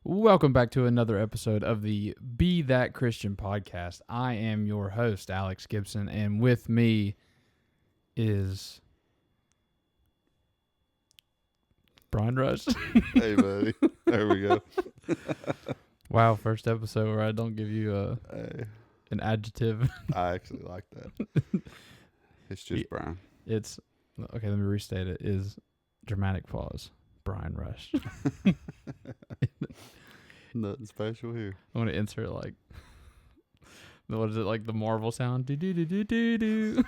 Welcome back to another episode of the Be That Christian podcast. I am your host, Alex Gibson, and with me is Bryan Rush. Hey, buddy. There we go. Wow, first episode where I don't give you an adjective. I actually like that. It's just Bryan. It's, okay, let me restate it, is dramatic pause, Bryan Rush. Nothing special here. I want to insert like, what is it, like the Marvel sound? Do-do-do-do-do-do.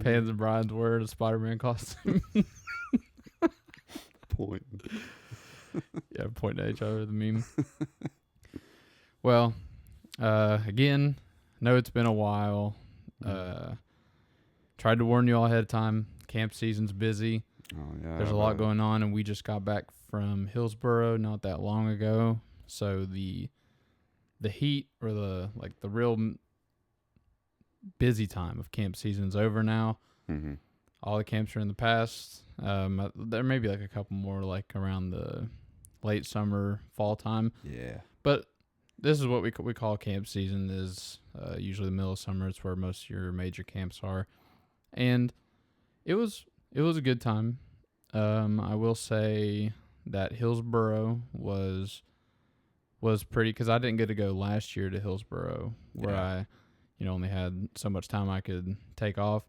Pans and Brian's wearing a Spider-Man costume. Pointing. Yeah, pointing at each other, the meme. Well, again, know it's been a while. Tried to warn you all ahead of time. Camp season's busy. Oh, yeah. There's a lot going on, and we just got back from Hillsboro not that long ago. So the heat or the real busy time of camp season's over now. Mm-hmm. All the camps are in the past. There may be like a couple more like around the late summer, fall time. Yeah. But this is what we call camp season. Is usually the middle of summer. It's where most of your major camps are, and it was a good time. I will say that Hillsboro was pretty, because I didn't get to go last year to Hillsboro, where I only had so much time I could take off.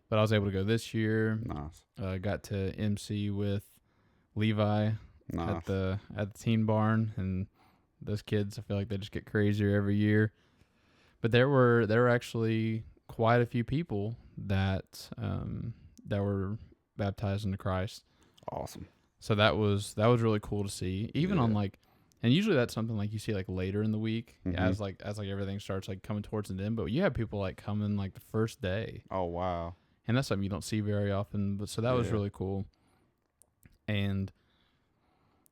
But I was able to go this year. Nice. Got to MC with Levi Nice. at the teen barn, and those kids, I feel like they just get crazier every year. But there were actually quite a few people that were baptized into Christ. Awesome. So that was really cool to see. Even on like, and usually that's something like you see like later in the week, as everything starts like coming towards the end. But you have people like coming like the first day. Oh, wow. And that's something you don't see very often. But so that was really cool. And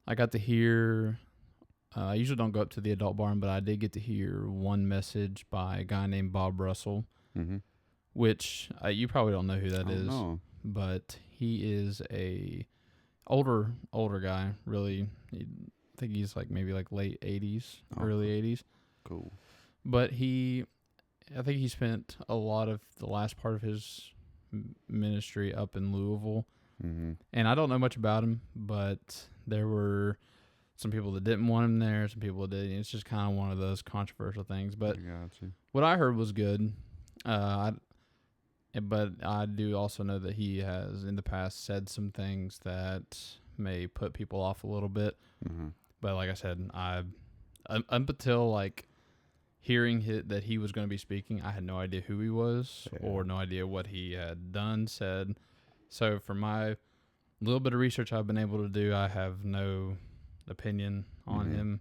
I got to hear, I usually don't go up to the adult barn, but I did get to hear one message by a guy named Bob Russell, which you probably don't know who that is. No. But he is a older guy, really. I think he's like maybe like late 80s, early 80s. Cool. But I think he spent a lot of the last part of his ministry up in Louisville. And I don't know much about him, but there were some people that didn't want him there, some people that did. It's just kind of one of those controversial things. But what I heard was good. But I do also know that he has in the past said some things that may put people off a little bit. But like I said, up until like hearing that he was going to be speaking, I had no idea who he was or no idea what he had done, said. So for my little bit of research I've been able to do, I have no opinion on him.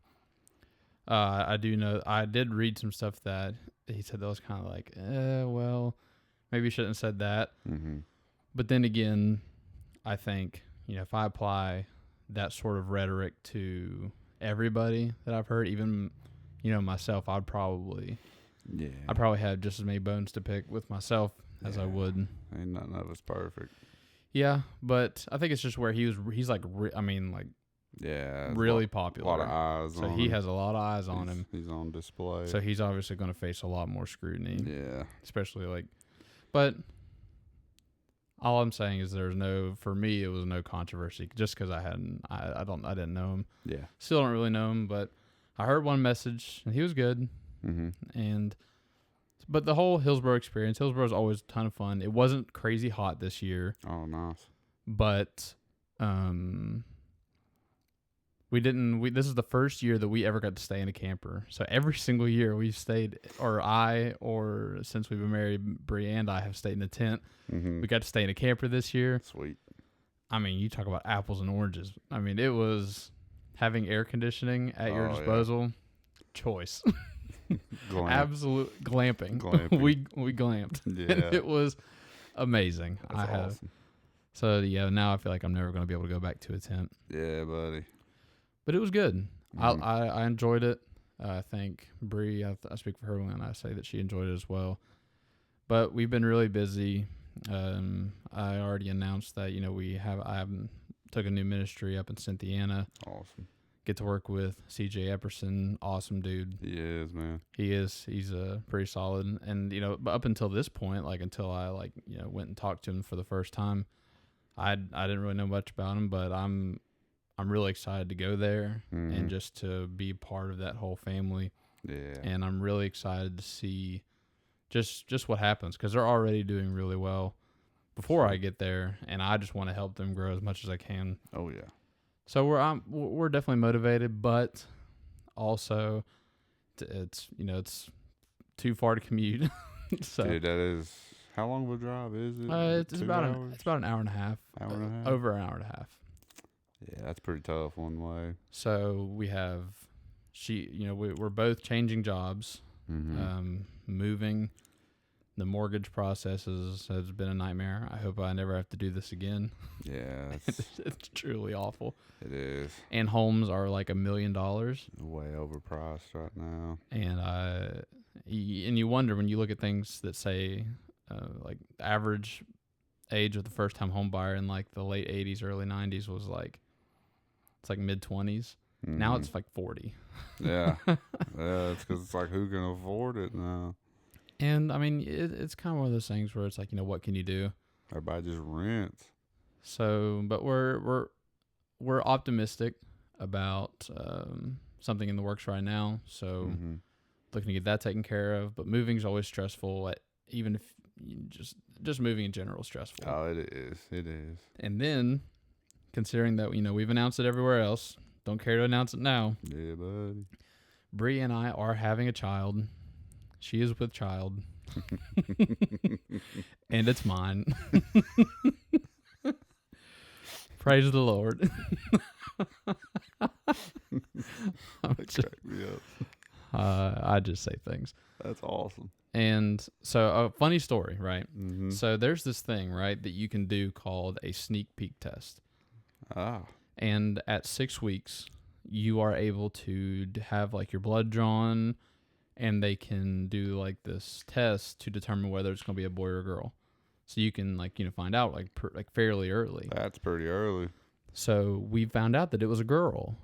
I do know, I did read some stuff that he said that was kind of like, well, maybe you shouldn't have said that. But then again, I think, if I apply that sort of rhetoric to everybody that I've heard, even, myself, I'd probably have just as many bones to pick with myself as I would. Ain't nothing of us perfect. Yeah, but I think it's just where he's like, really popular. A lot of eyes on him. So he has a lot of eyes on him. He's on display. So he's obviously going to face a lot more scrutiny. Yeah. Especially but all I'm saying is for me, it was no controversy just because I didn't know him. Yeah. Still don't really know him, but I heard one message and he was good. But the whole Hillsboro experience, Hillsboro is always a ton of fun. It wasn't crazy hot this year. Oh, nice. But this is the first year that we ever got to stay in a camper. So every single year we stayed, or since we've been married, Bree and I have stayed in a tent. We got to stay in a camper this year. Sweet. I mean, you talk about apples and oranges. I mean, it was having air conditioning at your disposal. choice. Absolute glamping. we glamped. Yeah. It was amazing. That's awesome. So yeah, now I feel like I'm never going to be able to go back to a tent. Yeah, buddy. But it was good. I enjoyed it. I think Bree, I speak for her when I say that she enjoyed it as well. But we've been really busy. I already announced that I haven't took a new ministry up in Cynthiana. Awesome. Get to work with CJ Epperson. Awesome dude. He is, man. He is. He's pretty solid. And, but up until this point, until I, went and talked to him for the first time, I didn't really know much about him, but I'm really excited to go there and just to be part of that whole family. Yeah. And I'm really excited to see just what happens, because they're already doing really well before I get there, and I just want to help them grow as much as I can. Oh, yeah. So we're definitely motivated, but also it's too far to commute. So Dude, that is, how long of a drive is it? it's about an hour and a half. Hour and a half? Over an hour and a half. Yeah, that's pretty tough one way. So we have we're both changing jobs, moving. The mortgage process has been a nightmare. I hope I never have to do this again. Yeah, it's truly awful. It is. And homes are like $1 million. Way overpriced right now. And you wonder when you look at things that say like average age of the first time home buyer in like the late 80s, early 90s was it's like mid 20s. Now it's like 40. Yeah. Yeah, it's because it's like, who can afford it now? And I mean, it's kind of one of those things where it's like, what can you do? Everybody just rents. So, but we're optimistic about something in the works right now. So, looking to get that taken care of. But moving is always stressful. Even if you just moving in general is stressful. Oh, it is. It is. And then, considering that we've announced it everywhere else, don't care to announce it now. Yeah, buddy. Bree and I are having a child. She is with child. And it's mine. Praise the Lord. Crack me up. I just say things. That's awesome. And so a funny story, right? Mm-hmm. So there's this thing, right, that you can do called a sneak peek test. Ah. And at 6 weeks, you are able to have like your blood drawn, and they can do like this test to determine whether it's going to be a boy or a girl. So you can find out like fairly early. That's pretty early. So we found out that it was a girl,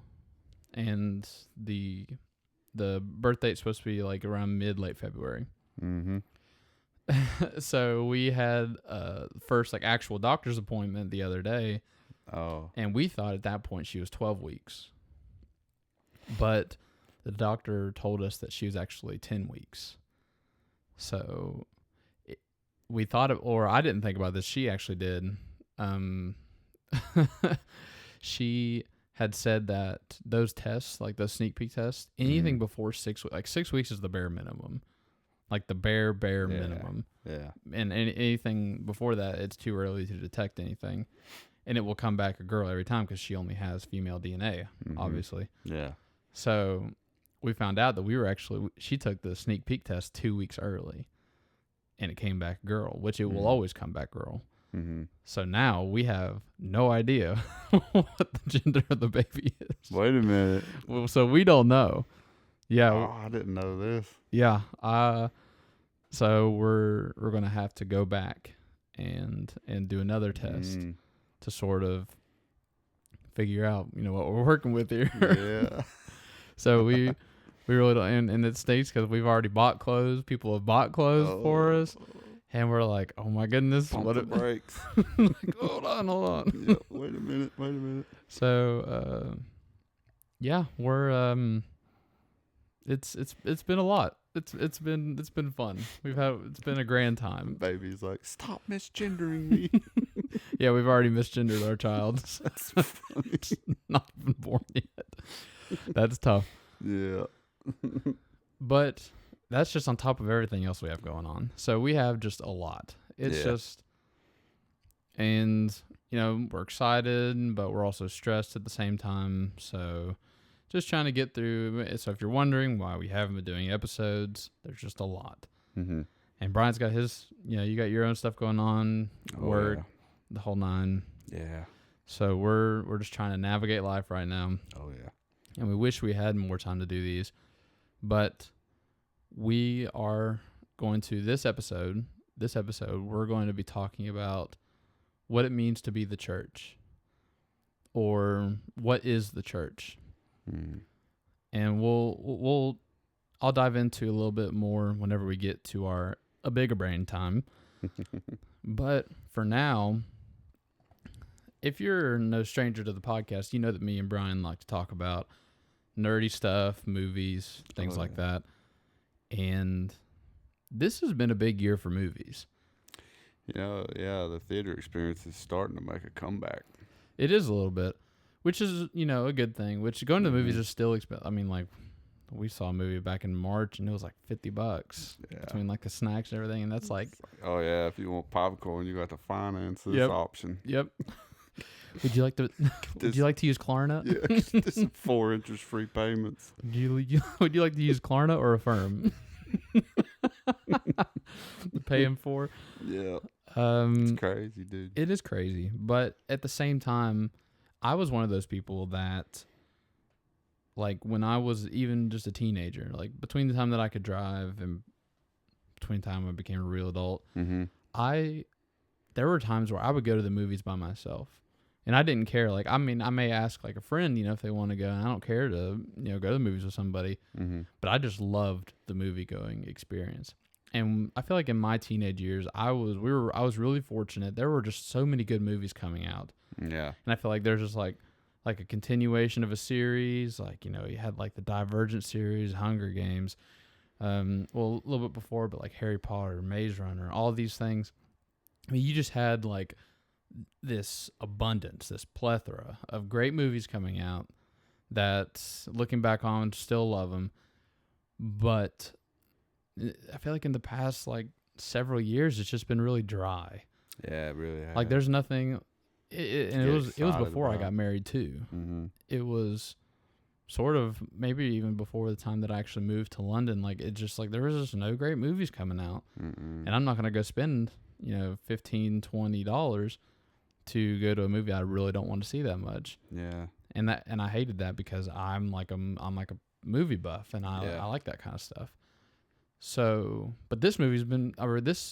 and the birth date's supposed to be like around late February. Mm-hmm. So we had first like actual doctor's appointment the other day. Oh. And we thought at that point she was 12 weeks. But the doctor told us that she was actually 10 weeks. So we thought or I didn't think about this. She actually did. She had said that those tests, like those sneak peek tests, anything before 6 weeks, like 6 weeks is the bare minimum. Like the bare minimum. Yeah. And anything before that, it's too early to detect anything. And it will come back a girl every time because she only has female DNA, obviously. Yeah. So we found out that she took the sneak peek test 2 weeks early, and it came back girl, which it will always come back girl. Mm-hmm. So now we have no idea what the gender of the baby is. Wait a minute. Well, so we don't know. Yeah. Oh, I didn't know this. Yeah. So we're going to have to go back and do another test to sort of figure out, what we're working with here. Yeah. So we really don't, and it states because we've already bought clothes. People have bought clothes for us, and we're like, oh my goodness, Pump the brakes. Like, hold on. Yeah, wait a minute. So, yeah, we're it's been a lot. It's been fun. It's been a grand time. Baby's like, stop misgendering me. Yeah, we've already misgendered our child. That's funny. It's not even born yet. That's tough. Yeah. But that's just on top of everything else we have going on. So we have just a lot. It's just, and we're excited, but we're also stressed at the same time. So just trying to get through. So if you're wondering why we haven't been doing episodes, there's just a lot. Mm-hmm. And Brian's got his, you got your own stuff going on, work, the whole nine. Yeah. So we're just trying to navigate life right now. Oh yeah. And we wish we had more time to do these, but we are going to this episode, we're going to be talking about what it means to be the church. or what is the church? And I'll dive into a little bit more whenever we get to a bigger brain time. But for now, if you're no stranger to the podcast, you know that me and Bryan like to talk about nerdy stuff, movies, things like that. And this has been a big year for movies. The theater experience is starting to make a comeback. It is a little bit, which is, a good thing. Which going to the movies is still expensive. I mean, like, we saw a movie back in March, and it was like $50 between like the snacks and everything, and that's like, oh yeah, if you want popcorn, you got the finances option. Yep. Would you like to use Klarna? Yeah, this is 4 interest-free payments. Would you like to use Klarna or Affirm? Pay him for. Yeah. It's crazy, dude. It is crazy, but at the same time, I was one of those people that, like, when I was even just a teenager, like between the time that I could drive and between the time I became a real adult, there were times where I would go to the movies by myself. And I didn't care. Like, I mean, I may ask like a friend, if they want to go, and I don't care to, go to the movies with somebody. But I just loved the movie going experience. And I feel like in my teenage years, I was really fortunate. There were just so many good movies coming out. Yeah. And I feel like there's just like a continuation of a series. Like, you had like the Divergent series, Hunger Games. A little bit before, but like Harry Potter, Maze Runner, all these things. I mean, you just had like this abundance, this plethora of great movies coming out that, looking back on, still love them. But I feel like in the past like several years, it's just been really dry. Yeah, it really has. Like, there's nothing. It was before I got married too. It was sort of maybe even before the time that I actually moved to London. Like, it just like there was just no great movies coming out, and I'm not gonna go spend $15, $20 to go to a movie I really don't want to see that much. Yeah. And I hated that because I'm like a movie buff, and I like that kind of stuff. So, but this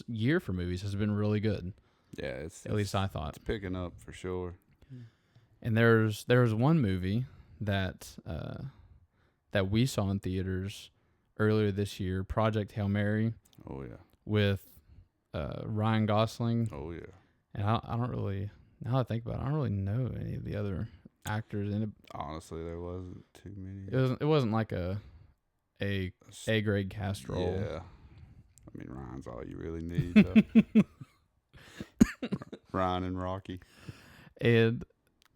year for movies has been really good. Yeah, at least I thought it's picking up for sure. And there's one movie that we saw in theaters earlier this year, Project Hail Mary. Oh yeah. With Ryan Gosling. Oh yeah. And I don't really, now that I think about it, I don't really know any of the other actors in it. Honestly, there wasn't too many. It wasn't like a grade cast role. Yeah. I mean, Ryan's all you really need, though. Ryan and Rocky. And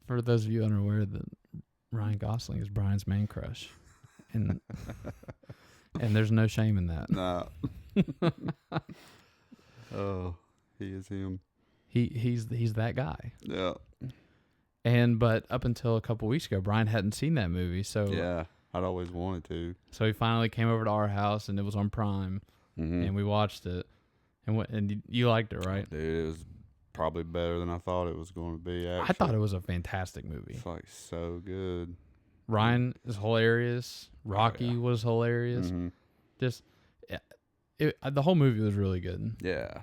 for those of you unaware, that Ryan Gosling is Bryan's main crush, and there's no shame in that. Nah. Oh, he is him. He's that guy. Yeah. But up until a couple weeks ago, Bryan hadn't seen that movie, so yeah, I'd always wanted to. So he finally came over to our house, and it was on Prime, and we watched it, and you liked it, right? Dude, it was probably better than I thought it was going to be. Actually, I thought it was a fantastic movie. It's like so good. Ryan is hilarious. Rocky was hilarious. Just the whole movie was really good. Yeah.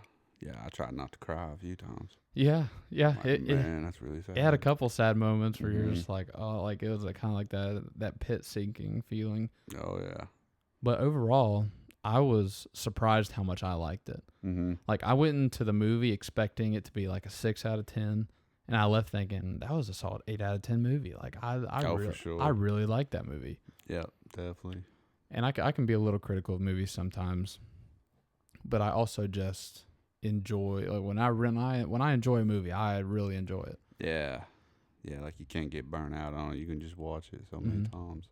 I tried not to cry a few times. Yeah. Man, that's really sad. It had a couple sad moments where you're just like, oh, like it was kind of like that pit sinking feeling. Oh yeah. But overall, I was surprised how much I liked it. Like, I went into the movie expecting it to be like a 6 out of 10, and I left thinking that was a solid 8 out of 10 movie. Like, for sure. I really liked that movie. Yeah, definitely. And I can be a little critical of movies sometimes, but I also just enjoy, like, when I enjoy a movie, I really enjoy it. Yeah, like you can't get burnt out on it. You can just watch it so many times.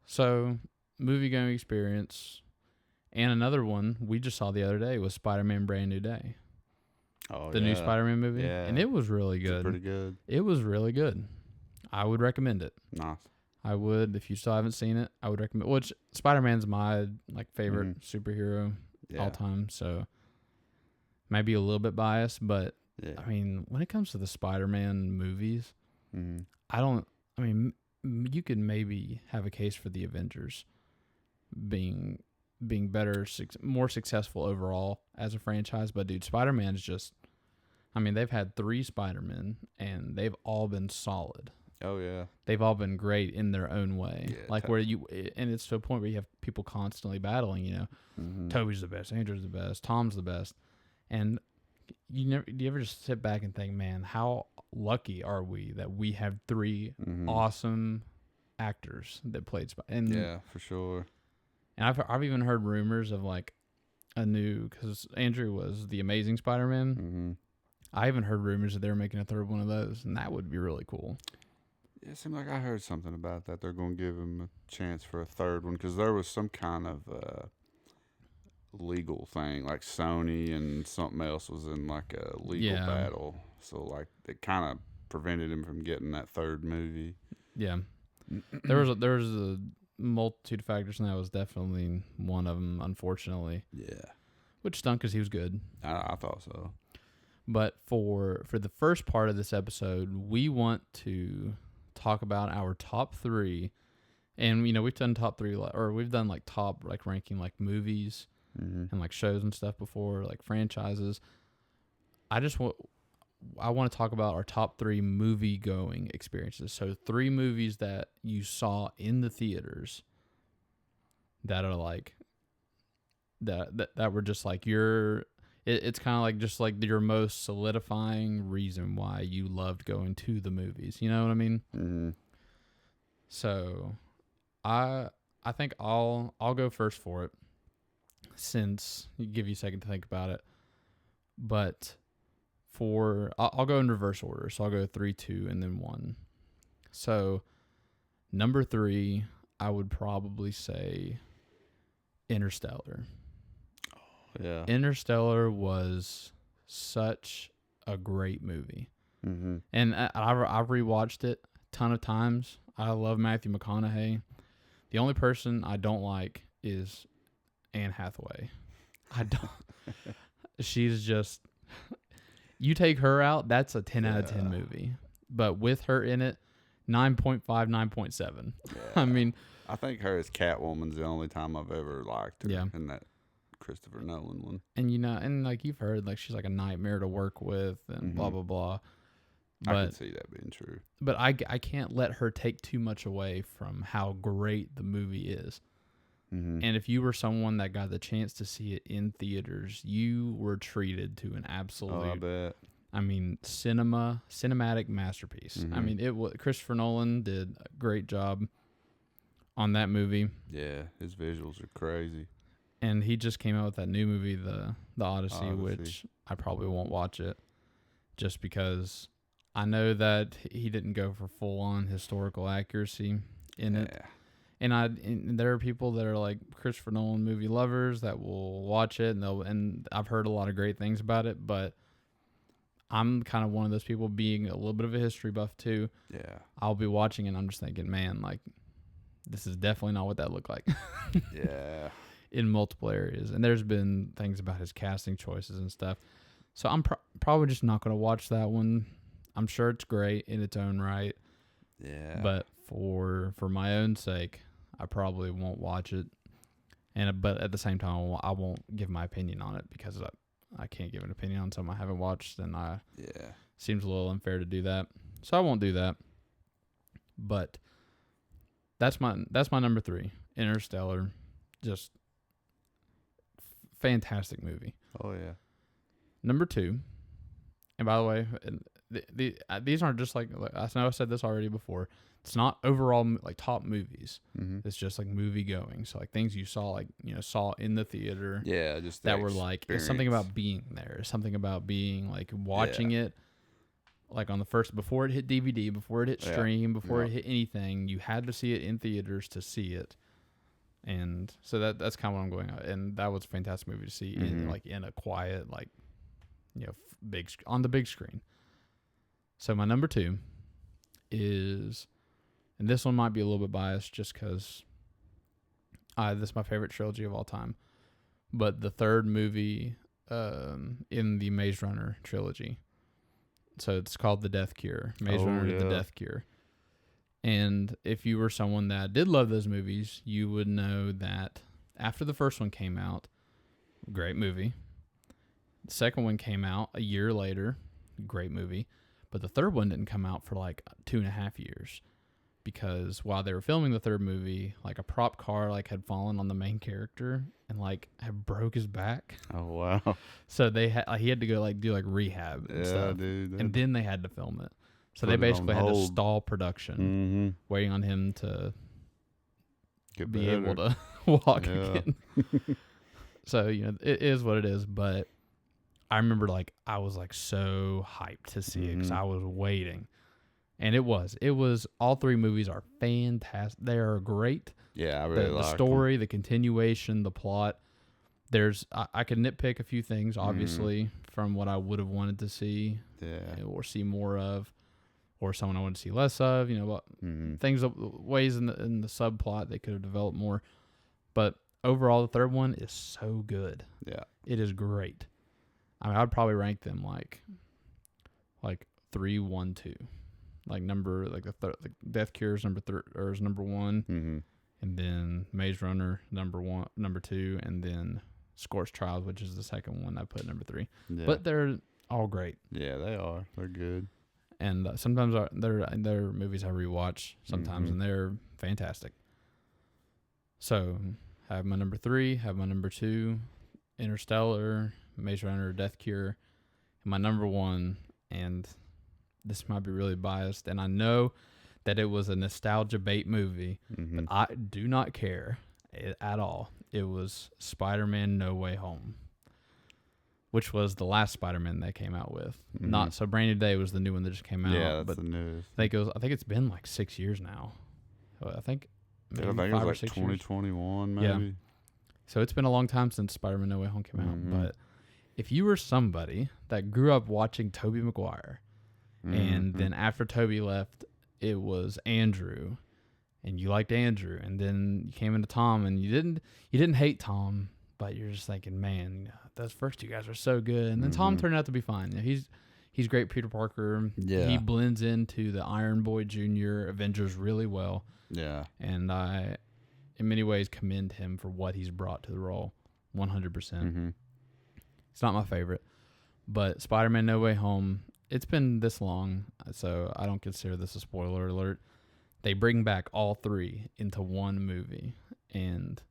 So, movie going experience. And another one we just saw the other day was Spider-Man Brand New Day. Oh, the new Spider-Man movie. Yeah. And it was really good. It's pretty good. It was really good. I would recommend it. Nice. I would, if you still haven't seen it, I would recommend. Which Spider-Man's my favorite superhero all time, so maybe a little bit biased, but I mean, when it comes to the Spider-Man movies, you could maybe have a case for the Avengers being better, more successful overall as a franchise. But dude, Spider-Man's just I mean, they've had 3 Spider-Men, and they've all been solid. Oh, yeah. They've all been great in their own way. Yeah, like, and it's to a point where you have people constantly battling, you know. Mm-hmm. Toby's the best, Andrew's the best, Tom's the best. And do you ever just sit back and think, man, how lucky are we that we have 3 awesome actors that played Spider-Man? Yeah, for sure. And I've even heard rumors of like because Andrew was the Amazing Spider-Man. Mm-hmm. I even heard rumors that they were making a 3rd one of those, and that would be really cool. Yeah, it seemed like I heard something about that. They're going to give him a chance for a 3rd one because there was some kind of legal thing, like Sony and something else was in like a legal battle. So like it kind of prevented him from getting that 3rd movie. Yeah, there was a multitude of factors, and that was definitely one of them. Unfortunately, yeah, which stunk because he was good. I thought so. But for the first part of this episode, we want to talk about our top 3, and you know we've done top 3 or we've done like top like ranking like movies and like shows and stuff before, like franchises. I want to talk about our top 3 movie going experiences. So 3 movies that you saw in the theaters that are like that were just like it's kind of like just like your most solidifying reason why you loved going to the movies. You know what I mean? Mm-hmm. So I think I'll go first for it, since you give you a second to think about it. But I'll go in reverse order. So I'll go 3, 2, and then 1. So number 3, I would probably say Interstellar. Yeah. Interstellar was such a great movie. Mm-hmm. And I've rewatched it a ton of times. I love Matthew McConaughey. The only person I don't like is Anne Hathaway. I don't. She's just. You take her out, that's a 10 out of 10 movie. But with her in it, 9.5, 9.7. Yeah. I mean, I think her as Catwoman's the only time I've ever liked her. Yeah. In that Christopher Nolan one. And you know, and like you've heard, like she's like a nightmare to work with, and blah blah blah. But, I can see that being true. But I can't let her take too much away from how great the movie is. Mm-hmm. And if you were someone that got the chance to see it in theaters, you were treated to an absolute. Oh, I bet. I mean, cinematic masterpiece. Mm-hmm. I mean, Christopher Nolan did a great job on that movie. Yeah, his visuals are crazy. And he just came out with that new movie, the Odyssey, which I probably won't watch it, just because I know that he didn't go for full on historical accuracy in it. And there are people that are like Christopher Nolan movie lovers that will watch it, and I've heard a lot of great things about it, but I'm kind of one of those people, being a little bit of a history buff too. Yeah. I'll be watching it and I'm just thinking, man, like this is definitely not what that looked like. Yeah. In multiple areas. And there's been things about his casting choices and stuff. So I'm probably just not going to watch that one. I'm sure it's great in its own right. Yeah. But for my own sake, I probably won't watch it. But at the same time, I won't give my opinion on it, because I can't give an opinion on something I haven't watched, and seems a little unfair to do that. So I won't do that. But that's my number 3, Interstellar. Just fantastic movie. Oh yeah. Number 2, and by the way, these aren't just like I know I said this already before. It's not overall like top movies. Mm-hmm. It's just like movie going. So like things you saw saw in the theater. Yeah, just that were like, it's something about being there. Something about being like watching it, like on the first, before it hit DVD, before it hit stream, before it hit anything. You had to see it in theaters to see it. And so that's kind of what I'm going on. And that was a fantastic movie to see in a quiet, like, on the big screen. So my number 2 is, and this one might be a little bit biased just because this is my favorite trilogy of all time, but the 3rd movie in the Maze Runner trilogy. So it's called The Death Cure. Maze Runner, The Death Cure. And if you were someone that did love those movies, you would know that after the first one came out, great movie. The second one came out a year later, great movie. But the third one didn't come out for like 2.5 years because while they were filming the third movie, like a prop car like had fallen on the main character and like had broke his back. Oh wow! So they he had to go like do like rehab and stuff, dude. and then they had to film it. So Put they it basically on had to hold. stall production, waiting on him to Get be better. able to walk Yeah. again. So, you know, it is what it is. But I remember, like, I was, like, so hyped to see it because I was waiting. And it was. All three movies are fantastic. They are great. Yeah, I really The like story, the continuation, the plot. I could nitpick a few things, obviously, from what I would have wanted to see or see more of, or someone I wanted to see less of, you know, things, ways in the subplot they could have developed more. But overall, the third one is so good. Yeah. It is great. I mean, I'd probably rank them like 3, 1, 2. Like the Death Cure is number 1, and then Maze Runner number 2, and then Scorched Trials, which is the second one I put number 3. Yeah. But they're all great. Yeah, they are. They're good. And sometimes they're movies I rewatch sometimes, and they're fantastic. So, have my number 3, have my number 2, Interstellar, Maze Runner, Death Cure, and my number 1, and this might be really biased, and I know that it was a nostalgia bait movie, but I do not care at all. It was Spider-Man No Way Home, which was the last Spider-Man they came out with. Not so Brand New Day was the new one that just came out. Yeah, that's but the newest. I think it's been like 6 years now. I think maybe I think 5 it or was 6 like years. 2021, maybe. Yeah. So it's been a long time since Spider-Man No Way Home came out. But if you were somebody that grew up watching Tobey Maguire, and then after Tobey left, it was Andrew, and you liked Andrew, and then you came into Tom, and you didn't hate Tom, but you're just thinking, man, you know, those first two guys are so good, and then Tom turned out to be fine. You know, he's great, Peter Parker. Yeah. He blends into the Iron Boy Jr. Avengers really well. Yeah. And I, in many ways, commend him for what he's brought to the role, 100%. It's not my favorite, but Spider-Man No Way Home, it's been this long, so I don't consider this a spoiler alert. They bring back all three into one movie, and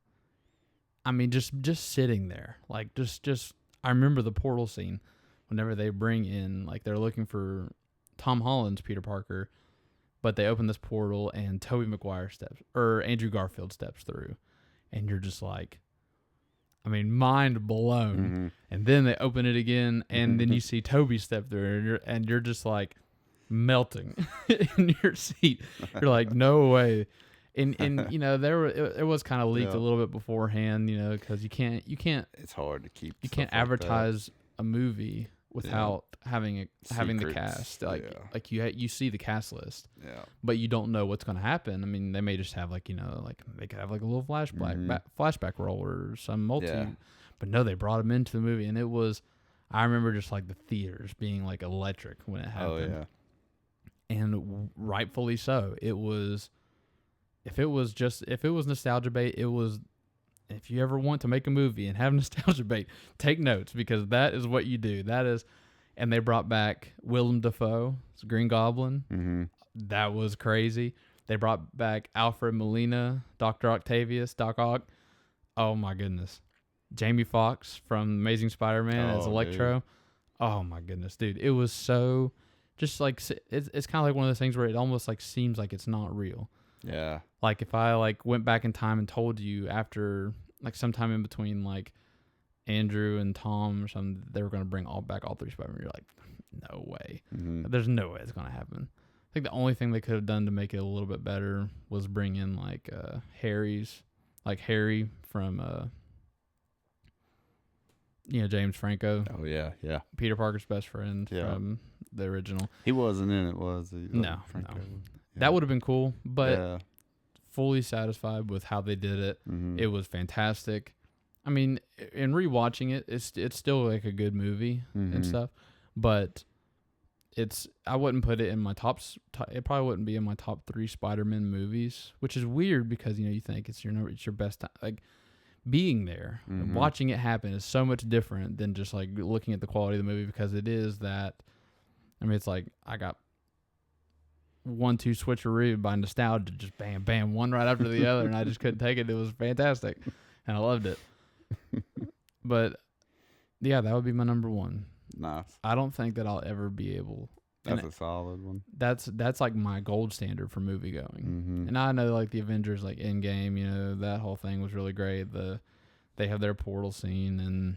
I mean, just sitting there, like just I remember the portal scene whenever they bring in, like, they're looking for Tom Holland's Peter Parker, but they open this portal and Andrew Garfield steps through, and you're just like, I mean, mind blown. And then they open it again, and then you see Toby step through, and you're just like melting in your seat. You're like, no way. And you know, it was kind of leaked a little bit beforehand, you know, because you can't. It's hard to keep. You can't advertise a movie without having the cast. Like you see the cast list, but you don't know what's going to happen. I mean, they may just have, like, you know, like they could have like a little flashback role or some but no, they brought him into the movie, and it was. I remember just like the theaters being like electric when it happened. Oh yeah, and rightfully so. It was. If it was nostalgia bait, it was. If you ever want to make a movie and have nostalgia bait, take notes, because that is what you do. That is, and they brought back Willem Dafoe, Green Goblin. That was crazy. They brought back Alfred Molina, Dr. Octavius, Doc Ock. Oh my goodness. Jamie Foxx from Amazing Spider-Man as Electro. Dude. Oh my goodness, dude. It was so, just like, it's kind of like one of those things where it almost like seems like it's not real. Yeah. Like if I like went back in time and told you after like sometime in between like Andrew and Tom or something, they were going to bring all three Spider-Man, you're like, no way. There's no way it's going to happen. I think the only thing they could have done to make it a little bit better was bring in like Harry from James Franco. Oh yeah, yeah. Peter Parker's best friend from the original. He wasn't in it, was he? No. Franco. No. Yeah. That would have been cool, but fully satisfied with how they did it. It was fantastic. I mean, in rewatching it, it's still like a good movie and stuff, but I wouldn't put it in my it probably wouldn't be in my top 3 Spider-Man movies, which is weird because, you know, you think it's your best time. Like, being there, watching it happen is so much different than just like looking at the quality of the movie, because it is that I mean, it's like I got 1-2 switcheroo by nostalgia, just bam, bam, one right after the other, and I just couldn't take it. It was fantastic, and I loved it. But yeah, that would be my number one. Nice. I don't think that I'll ever be able. That's a solid one. That's like my gold standard for movie going. Mm-hmm. And I know like the Avengers, like Endgame, you know, that whole thing was really great. They have their portal scene, and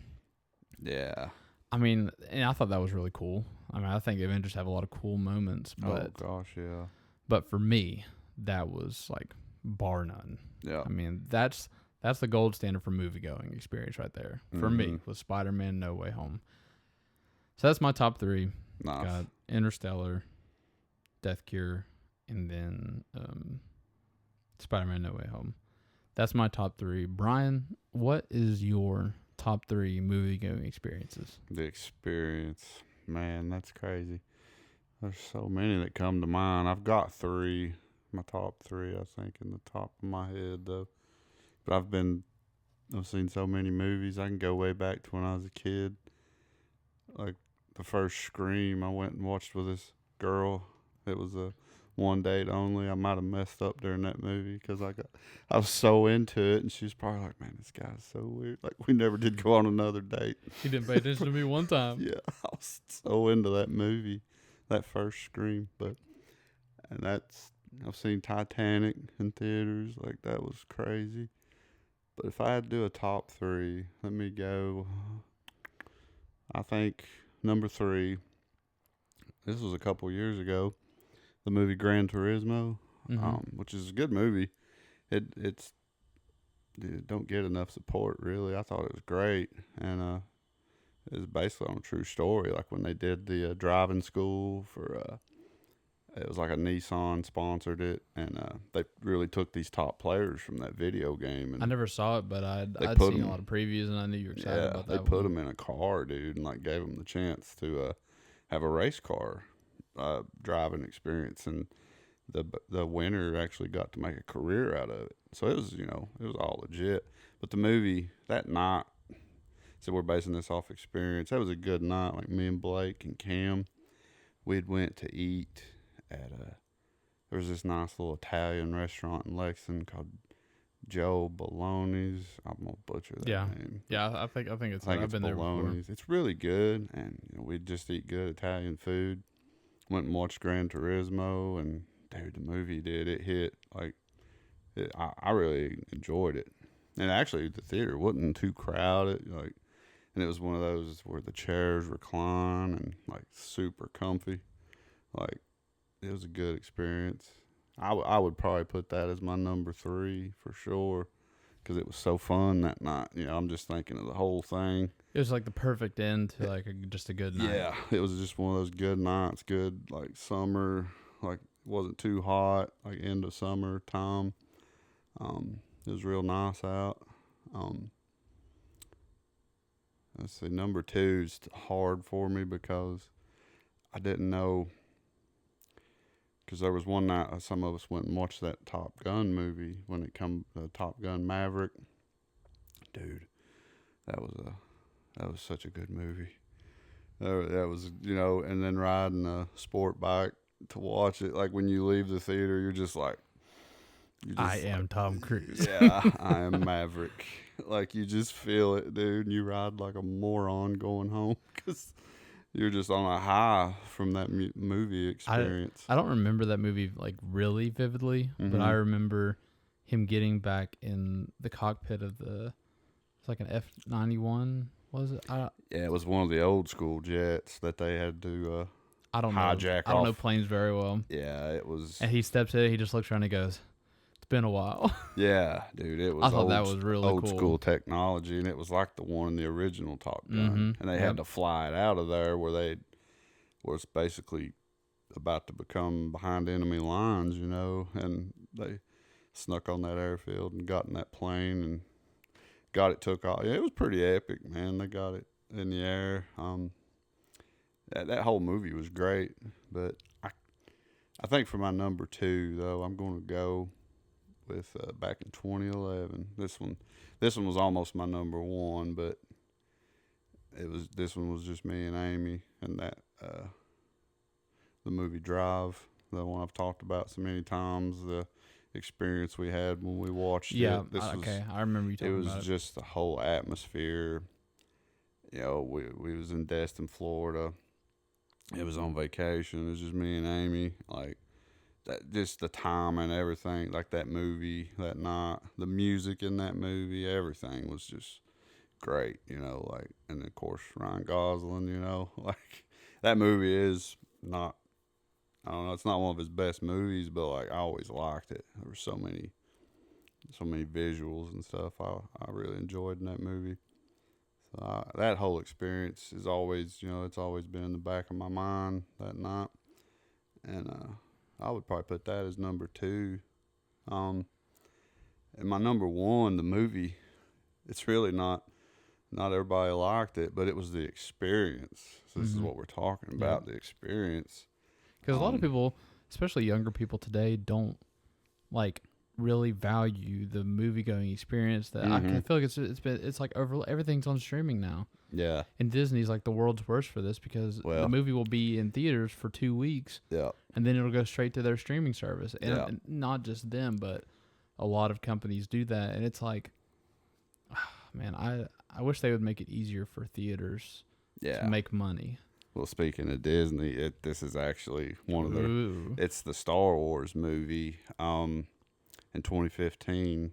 yeah, I mean, and I thought that was really cool. I mean, I think Avengers have a lot of cool moments, but oh gosh, yeah. But for me, that was like bar none. Yeah. I mean, that's the gold standard for movie going experience right there for me with Spider-Man No Way Home. So that's my top three. Nice. Got Interstellar, Death Cure, and then Spider-Man No Way Home. That's my top three. Bryan, what is your top three movie-going experiences? The experience. Man, that's crazy. There's so many that come to mind. I've got three. My top three, I think, in the top of my head, though. But I've seen so many movies. I can go way back to when I was a kid. Like, the first Scream I went and watched with this girl. It was a one date only. I might have messed up during that movie because I was so into it, and she was probably like, "Man, this guy's so weird." Like, we never did go on another date. He didn't pay attention to me one time. Yeah, I was so into that movie, that first Scream. I've seen Titanic in theaters. Like, that was crazy. But if I had to do a top three, let me go. I think number three, this was a couple years ago, the movie Gran Turismo, which is a good movie. It don't get enough support, really. I thought it was great, and it was basically on a true story. Like when they did the driving school for, it was like a Nissan sponsored it, and they really took these top players from that video game. And I never saw it, but I'd seen a lot of previews, and I knew you were excited about that. They put them in a car, dude, and like gave them the chance to have a race car driving experience, and the winner actually got to make a career out of it. So it was, it was all legit. But the movie that night, so we're basing this off experience. That was a good night. Like me and Blake and Cam, we'd went to eat at there was this nice little Italian restaurant in Lexington called Joe Bologna's. I'm gonna butcher that name. Yeah, I think it's. I've been there before. It's really good, and we'd just eat good Italian food. Went and watched Gran Turismo, and dude, the movie it hit like. I really enjoyed it, and actually the theater wasn't too crowded. Like, and it was one of those where the chairs recline and like super comfy. Like, it was a good experience. I would probably put that as my number three for sure, because it was so fun that night. I'm just thinking of the whole thing. It was like the perfect end to like just a good night. Yeah, it was just one of those good nights. Good like summer, like it wasn't too hot, like end of summer time. It was real nice out. Let's see, number two is hard for me because I didn't know. Because there was one night some of us went and watched that Top Gun movie when it come Top Gun Maverick. Dude, that was such a good movie. That was, and then riding a sport bike to watch it. Like when you leave the theater, you're just like, I am Tom Cruise. Yeah, I am Maverick. Like you just feel it, dude. And you ride like a moron going home because you're just on a high from that movie experience. I don't remember that movie like really vividly, but I remember him getting back in the cockpit of it's like an F-91, was it? Yeah, it was one of the old school jets that they had to I don't hijack know. I don't know planes very well. Yeah, it was. And he steps in, he just looks around and goes, "It's been a while." Yeah, dude, it was. I thought that was really old cool. School technology, and it was like the one in the original Top Gun, and they had to fly it out of there where it's basically about to become behind enemy lines, and they snuck on that airfield and got in that plane and got it took off. Yeah, it was pretty epic, man. They got it in the air. That whole movie was great, but I think for my number two though, I'm going to go with back in 2011. This one was almost my number one, but this one was just me and Amy, and that the movie Drive, the one I've talked about so many times. The experience we had when we watched Yeah. it. Okay. I remember you talking about it. It was just the whole atmosphere. You know, we was in Destin, Florida. It was on vacation. It was just me and Amy. Like that, just the time and everything. Like that movie that night, the music in that movie, everything was just great. You know, like, and of course Ryan Gosling. You know, like that movie is not. I don't know. It's not one of his best movies, but like I always liked it. There were so many visuals and stuff. I really enjoyed in that movie. So that whole experience is always, you know, it's always been in the back of my mind that night. And I would probably put that as number 2. And my number 1, the movie, it's really not everybody liked it, but it was the experience. So this is what we're talking about, the experience. Because a lot of people, especially younger people today, don't like really value the movie going experience. That I feel like it's like everything's on streaming now. Yeah. And Disney's like the world's worst for this because the movie will be in theaters for 2 weeks. Yeah. And then it'll go straight to their streaming service. And not just them, but a lot of companies do that. And it's like, man, I wish they would make it easier for theaters to make money. Well, speaking of Disney, this is actually one of their. It's the Star Wars movie. In 2015,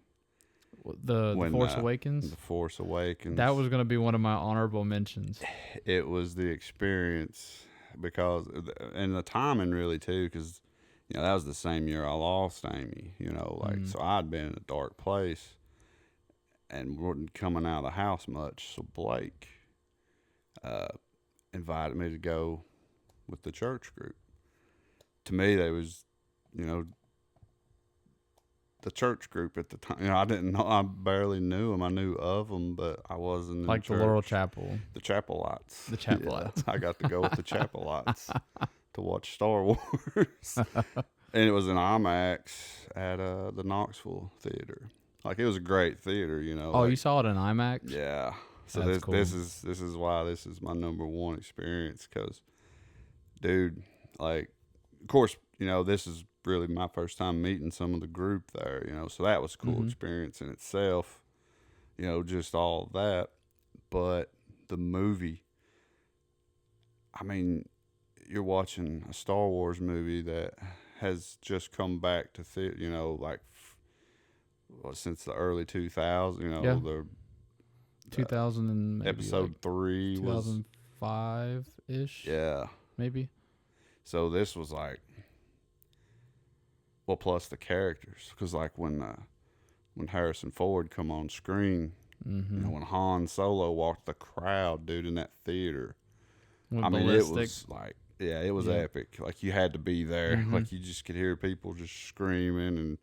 the Force Awakens. The Force Awakens. That was going to be one of my honorable mentions. It was the experience because, and the timing really too, because you know that was the same year I lost Amy. You know, like so I'd been in a dark place and wasn't coming out of the house much. So Blake invited me to go with the church group. To me, they was, you know, the church group at the time. You know, I didn't know. I barely knew them. I knew of them, but I wasn't like in the Laurel Chapel. The Chapelites. The Chapelites. I got to go with the Chapelites to watch Star Wars, and it was an IMAX at the Knoxville Theater. Like it was a great theater, you know. Oh, like, you saw it in IMAX? Yeah. So That's cool. this is why this is my number 1 experience, because, dude, like, of course, you know, this is really my first time meeting some of the group there, you know, so that was a cool experience in itself, you know, just all of that. But the movie, I mean, you're watching a Star Wars movie that has just come back to theater, you know, like since the early 2000s, you know, the 2000 and maybe episode like 3 was 2005-ish. Yeah. Maybe. So this was like, well, plus the characters, because like when Harrison Ford come on screen, you know, when Han Solo walked the crowd, dude, in that theater, Went I mean, ballistic. it was like, it was epic. Like you had to be there. Like you just could hear people just screaming and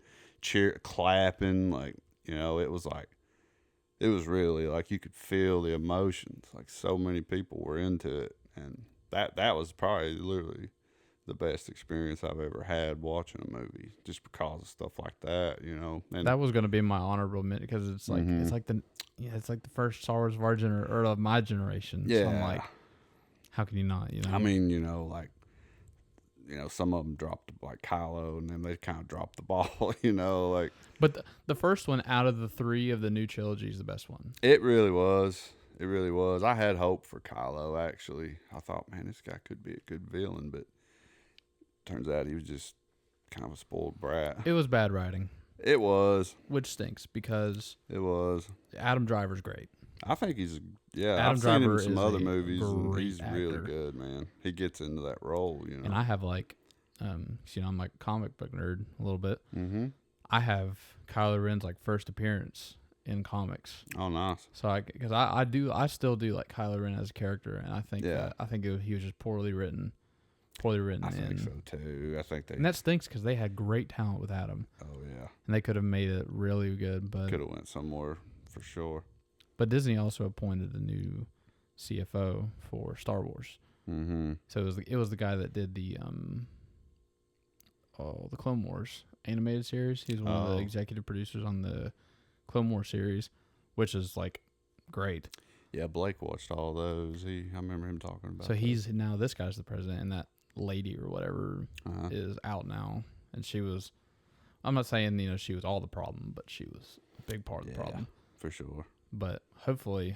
clapping. Like, you know, it was like, it was really like you could feel the emotions. Like so many people were into it, and that was probably literally the best experience I've ever had watching a movie, just because of stuff like that, you know. And that was going to be my honorable mention because it's like it's like the first Star Wars of our or of my generation. Yeah. So I'm like, how can you not? You know. I mean, you know, like, you know, some of them dropped like Kylo, and then they kind of dropped the ball, you know, like. But the first one out of the 3 of the new trilogy is the best one. It really was. It really was. I had hope for Kylo, actually. I thought, man, this guy could be a good villain, but turns out he was just kind of a spoiled brat. It was bad writing. It was. Which stinks because it was. Adam Driver's great. I think he's, Adam I've Driver seen him in some is other a movies, and great he's really good, man. He gets into that role, you know. And I have like, you know, I'm like a comic book nerd a little bit. Mm-hmm. I have Kylo Ren's like first appearance in comics. Oh, nice. So because I still do like Kylo Ren as a character, and I think he was just poorly written. I think so too. And that stinks because they had great talent with Adam. Oh yeah. And they could have made it really good, but could have went somewhere for sure. But Disney also appointed a new CFO for Star Wars. Mm-hmm. So it was the guy that did the Clone Wars animated series. He's one of the executive producers on the Clone Wars series, which is like great. Yeah, Blake watched all those. I remember him talking about. So now this guy's the president, and lady or whatever is out now, and she was. I'm not saying she was all the problem, but she was a big part of the problem for sure. But hopefully,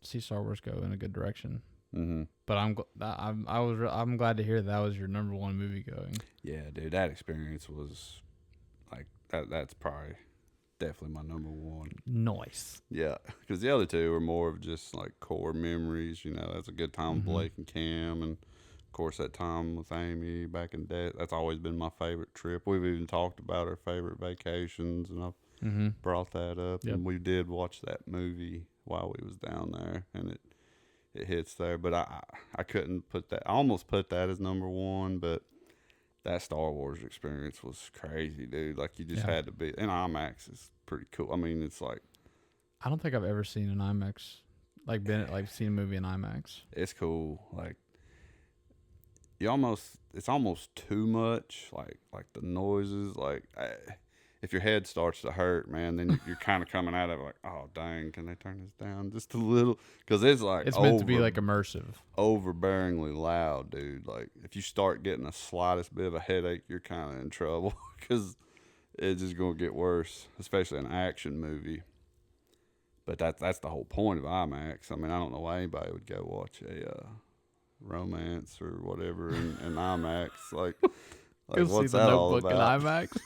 see Star Wars go in a good direction. Mm-hmm. But I'm glad to hear that was your number one movie going. Yeah, dude, that experience was like that. That's probably definitely my number one. Nice. Yeah, because the other two are more of just like core memories. That's a good time with Blake and Cam, and of course that time with Amy back in day. That's always been my favorite trip. We've even talked about our favorite vacations, and I've brought that up. Yep. And we did watch that movie while we was down there, and it hits there. But I couldn't put that. I almost put that as number one, but that Star Wars experience was crazy, dude. Like, you just had to be. And IMAX is pretty cool. I mean, it's like, I don't think I've ever seen an IMAX, seen a movie in IMAX. It's cool. Like, it's almost too much. Like the noises. Like, if your head starts to hurt, man, then you're kind of coming out of it like, oh dang, can they turn this down just a little? Because it's like it's meant to be like immersive, overbearingly loud, dude. Like, if you start getting the slightest bit of a headache, you're kind of in trouble because it's just gonna get worse, especially an action movie. But that's the whole point of IMAX. I mean, I don't know why anybody would go watch a romance or whatever in IMAX. Like what's that all about? In IMAX.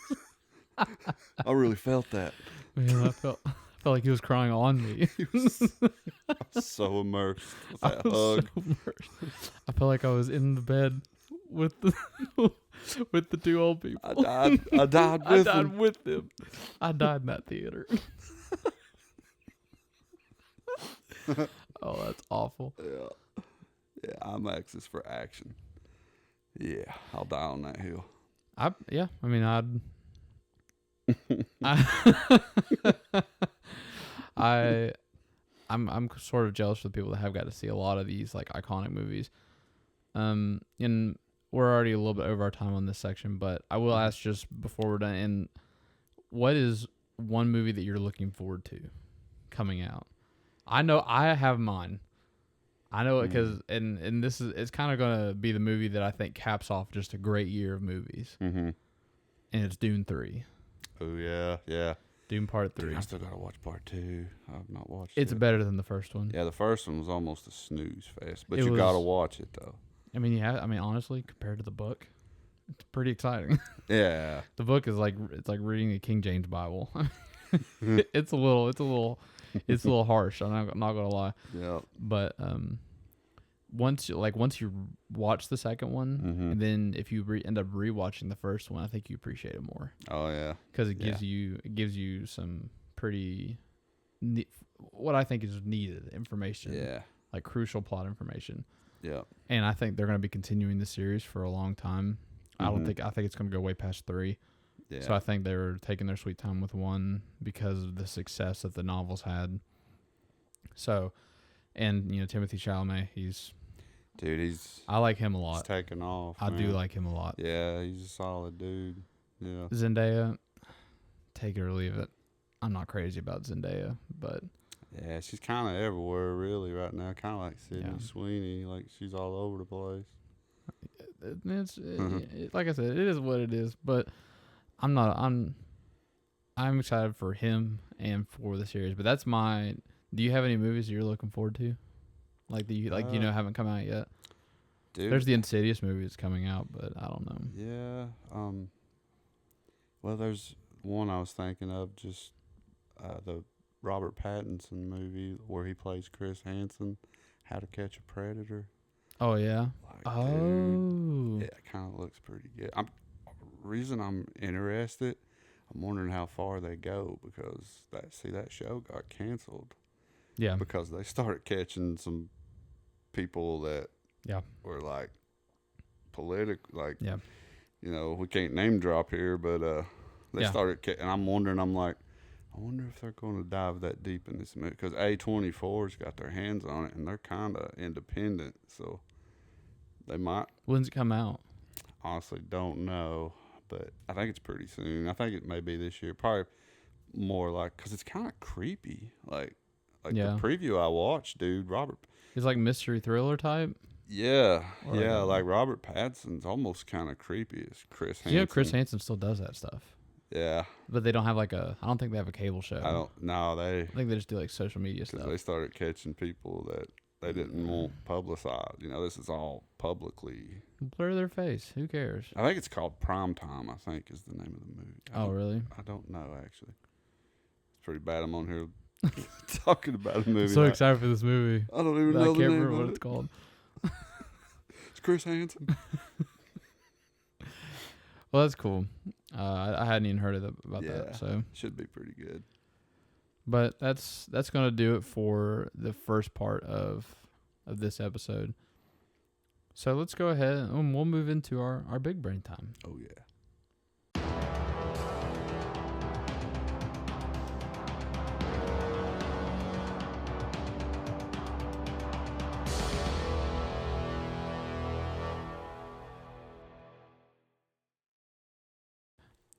I really felt that. Man, I felt like he was crying on me. I was so immersed with that hug. I felt like I was in the bed with the with the two old people. I died with them. I died in that theater. Oh, that's awful. Yeah, IMAX is for action. Yeah, I'll die on that hill. I'm sort of jealous for the people that have got to see a lot of these like iconic movies. And we're already a little bit over our time on this section, but I will ask just before we're done, and what is one movie that you're looking forward to coming out? I know I have mine. I know it because and it's kind of gonna be the movie that I think caps off just a great year of movies. And it's Dune 3. Oh yeah. Dune Part 3. Dude, I still gotta watch Part 2. I've not watched it. It's better than the first one. Yeah, the first one was almost a snooze fest, but you gotta watch it though. I mean, honestly, compared to the book, it's pretty exciting. Yeah. The book is it's like reading the King James Bible. It's a little harsh. I'm not gonna lie. Yeah. But once you watch the second one, and then if you end up rewatching the first one, I think you appreciate it more. Oh yeah. Because it gives you some pretty what I think is needed information. Yeah. Like crucial plot information. Yeah. And I think they're going to be continuing the series for a long time. I think it's going to go way past 3. Yeah. So I think they were taking their sweet time with 1 because of the success that the novels had. So, and Timothée Chalamet, I like him a lot. He's taking off. I do like him a lot. Yeah, he's a solid dude. Yeah. Zendaya, take it or leave it. I'm not crazy about Zendaya, but yeah, she's kind of everywhere really right now. Kind of like Sydney Sweeney, like she's all over the place. It's like I said, it is what it is. But I'm excited for him and for the series. But that's my. Do you have any movies that you're looking forward to? Like haven't come out yet. Dude, there's the Insidious movie that's coming out, but I don't know. Yeah. Well, there's one I was thinking of, just the Robert Pattinson movie where he plays Chris Hansen, How to Catch a Predator. Oh yeah. Dude, yeah, it kind of looks pretty good. Reason I'm interested, I'm wondering how far they go because that show got canceled. Yeah. Because they started catching some people that were like political, like we can't name drop here, but they started and I'm wondering, I wonder if they're going to dive that deep in this movie because A24's got their hands on it and they're kind of independent, so they might. When's it come out? Honestly, don't know, but I think it's pretty soon. I think it may be this year, probably more like because it's kind of creepy, like the preview I watched, dude. Robert, it's like mystery thriller type. Yeah, Or yeah. Like Robert Pattinson's almost kind of creepy as Chris Hansen. You know, Chris Hansen still does that stuff. Yeah. But they don't have like a. I don't think they have a cable show. I don't. No, I think they just do like social media stuff. Because they started catching people that they didn't want publicized. You know, this is all publicly. Blur their face. Who cares? I think it's called Prime Time. I think is the name of the movie. Oh, really? I don't know actually. It's pretty bad. I'm on here talking about a movie. I'm so excited for this movie. I don't even know the name. I can't remember what it's called. It's Chris Hansen. Well, that's cool. I hadn't even heard about that, so should be pretty good. But that's gonna do it for the first part of this episode. So let's go ahead and we'll move into our big brain time. Oh yeah.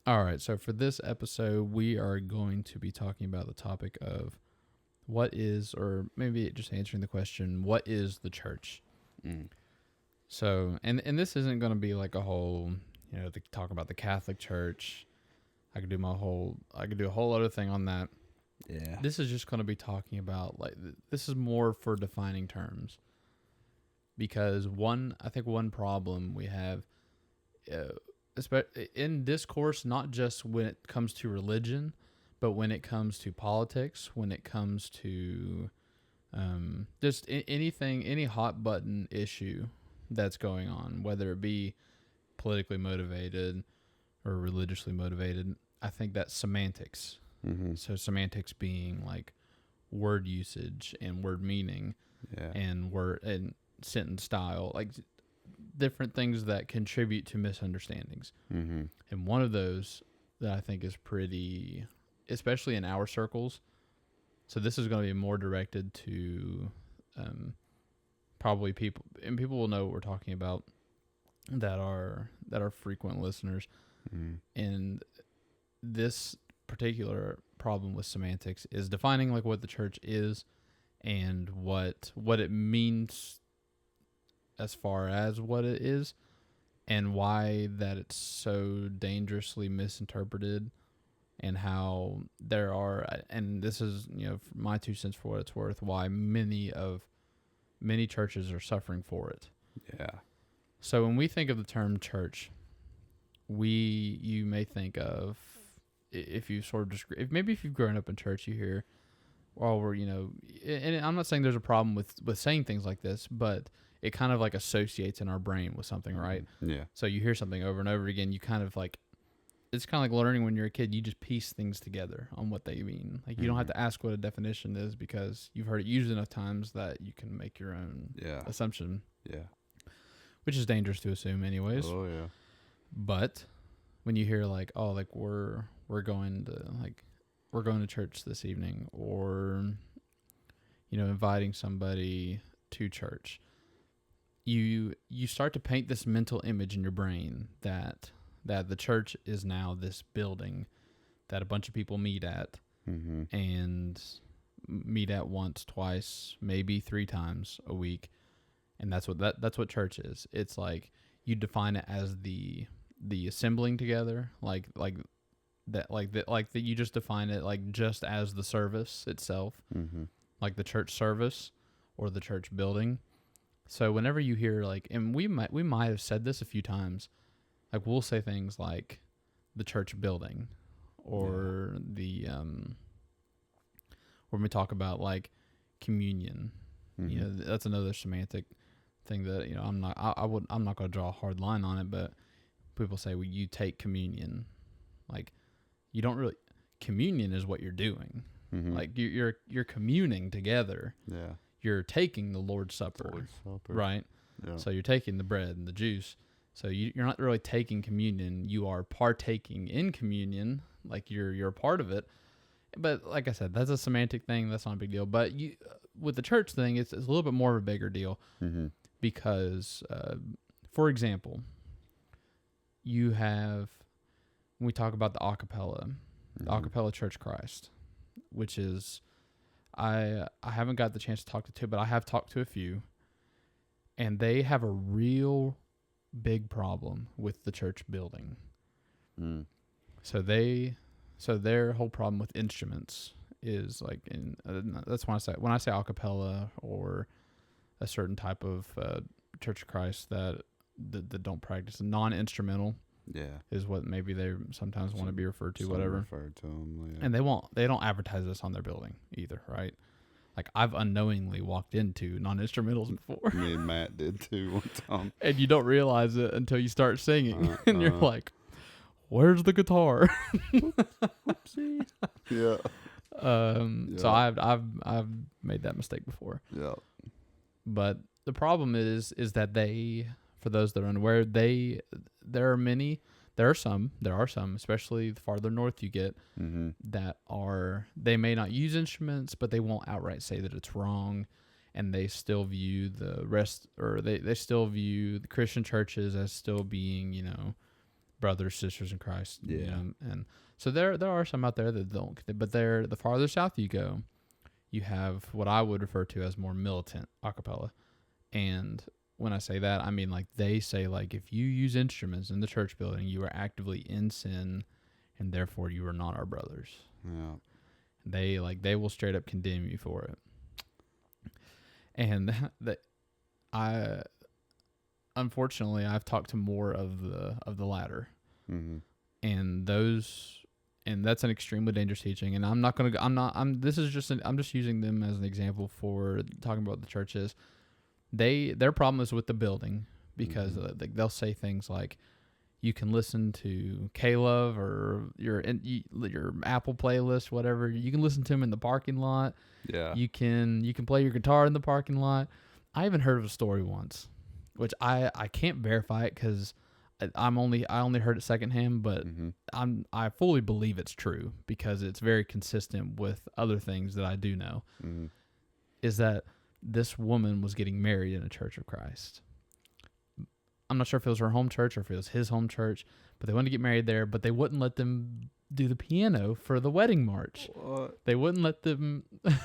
All right, so for this episode, we are going to be talking about the topic of what is, or maybe just answering the question, what is the church? Mm. So, and this isn't going to be like a whole, talk about the Catholic Church. I could do a whole other thing on that. Yeah. This is just going to be talking about, like, this is more for defining terms. Because I think one problem we have, in discourse, not just when it comes to religion, but when it comes to politics, when it comes to just anything, any hot button issue that's going on, whether it be politically motivated or religiously motivated, I think that's semantics. Mm-hmm. So semantics being like word usage and word meaning, and word and sentence style, like different things that contribute to misunderstandings. Mm-hmm. And one of those that I think is pretty, especially in our circles, so this is going to be more directed to probably people, and people will know what we're talking about that are frequent listeners. Mm-hmm. And this particular problem with semantics is defining like what the church is and what it means as far as what it is, and why that it's so dangerously misinterpreted, and how there are, and this is, my 2 cents for what it's worth, why many churches are suffering for it. Yeah. So when we think of the term church, you may think of, if you sort of if you've grown up in church, you hear, well, we're, and I'm not saying there's a problem with saying things like this, but it kind of like associates in our brain with something, right? Yeah. So you hear something over and over again, you kind of like, it's kind of like learning when you're a kid, you just piece things together on what they mean. Like you don't have to ask what a definition is because you've heard it used enough times that you can make your own assumption. Yeah. Which is dangerous to assume anyways. Oh yeah. But when you hear like, oh, like we're going to church this evening, or, inviting somebody to church, you start to paint this mental image in your brain that the church is now this building that a bunch of people meet at, and meet at once, twice, maybe 3 times a week, and that's what church is. It's like you define it as the assembling together, like that you just define it like just as the service itself, like the church service or the church building. So whenever you hear like, and we might have said this a few times, like we'll say things like the church building, or when we talk about like communion, that's another semantic thing that I'm not going to draw a hard line on it, but people say, well, you take communion, like you don't really. Communion is what you're doing, like you're communing together. Yeah. You're taking the Lord's Supper, right? Yeah. So you're taking the bread and the juice. So you're not really taking communion. You are partaking in communion, like you're a part of it. But like I said, that's a semantic thing. That's not a big deal. But with the church thing, it's a little bit more of a bigger deal, because, for example, you have, when we talk about the acapella, the acapella Church Christ, which is, I haven't got the chance to talk to two, but I have talked to a few. and they have a real big problem with the church building. Mm. So their whole problem with instruments is like, that's when I say a cappella or a certain type of Church of Christ that don't practice non-instrumental. Yeah, is what maybe they sometimes want to be referred to, some whatever. refer to them, yeah. And they don't advertise this on their building either, right? Like, I've unknowingly walked into non-instrumentals before. Me and Matt did too one time. And you don't realize it until you start singing. And you're like, where's the guitar? Whoopsie. Yeah. So I've made that mistake before. Yeah. But the problem is that they, for those that are unaware, there are some, especially the farther north you get, Mm-hmm. that they may not use instruments, but they won't outright say that it's wrong, and they still view they still view the Christian churches as still being, brothers, sisters in Christ. Yeah. And so there are some out there that don't, but the farther south you go, you have what I would refer to as more militant a cappella. And when I say that, I mean, like, they say, like, if you use instruments in the church building, you are actively in sin, and therefore you are not our brothers. Yeah. They will straight up condemn you for it. And unfortunately, I've talked to more of the latter. Mm-hmm. And that's an extremely dangerous teaching. And I'm just using them as an example for talking about the churches. Their problem is with the building, because they'll say things like, you can listen to K-Love or your Apple playlist, whatever. You can listen to them in the parking lot. Yeah. You can play your guitar in the parking lot. I even heard of a story once, which I can't verify it because I only heard it secondhand, but I fully believe it's true because it's very consistent with other things that I do know. Mm-hmm. Is that this woman was getting married in a Church of Christ. I'm not sure if it was her home church or if it was his home church, but they wanted to get married there, but they wouldn't let them do the piano for the wedding march. What? They wouldn't let them do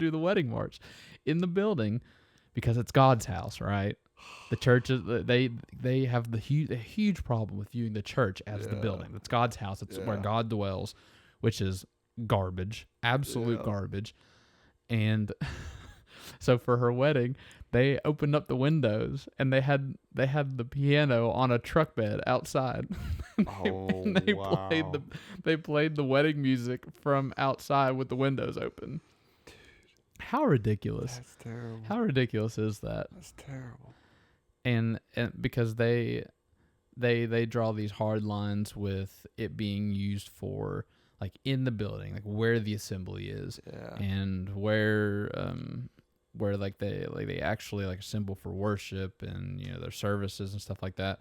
the wedding march in the building because it's God's house, right? The church is, they have a huge problem with viewing the church as the building. It's God's house. It's where God dwells, which is garbage, absolute garbage. And so for her wedding, they opened up the windows and they had the piano on a truck bed outside. and they played the wedding music from outside with the windows open. Dude, how ridiculous! That's terrible. How ridiculous is that? That's terrible. And because they draw these hard lines with it being used for, like, in the building, like where the assembly is, and where like they actually like assemble for worship and their services and stuff like that.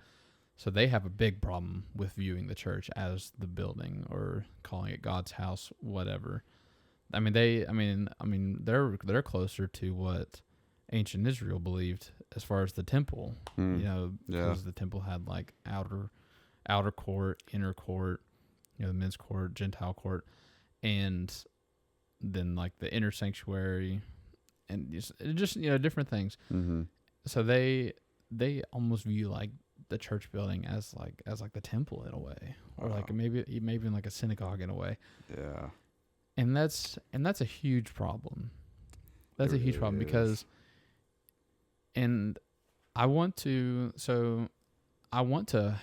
So they have a big problem with viewing the church as the building or calling it God's house, whatever. They're closer to what ancient Israel believed as far as the temple, because the temple had like outer court, inner court, the men's court, Gentile court, and then like the inner sanctuary, and just different things. Mm-hmm. So they almost view like the church building as like the temple in a way, or like maybe even like a synagogue in a way. Yeah. And that's a huge problem. That's a huge problem because, and I want to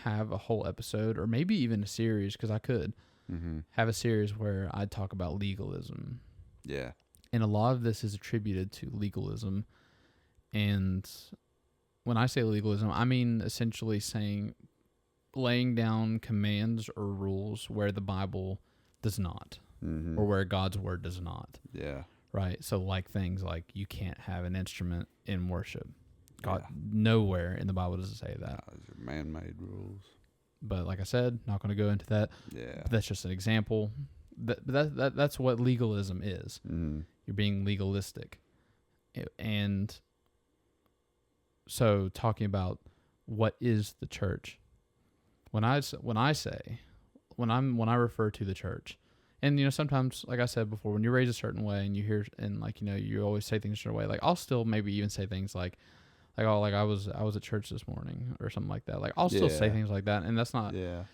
have a whole episode or maybe even a series, because I could have a series where I talk about legalism. Yeah. And a lot of this is attributed to legalism. And when I say legalism, I mean essentially laying down commands or rules where the Bible does not, or where God's word does not. Yeah. Right? So like things like you can't have an instrument in worship. God, nowhere in the Bible does it say that. Those are man-made rules. But like I said, not going to go into that. Yeah. But that's just an example. That's what legalism is. Mm-hmm. You're being legalistic. And so talking about what is the church, when I refer to the church, And, sometimes, like I said before, when you're raised a certain way and you hear, and like, you always say things a certain way, like I'll still maybe even say things like, oh, like I was at church this morning or something like that. Like I'll still say things like that. And that's not a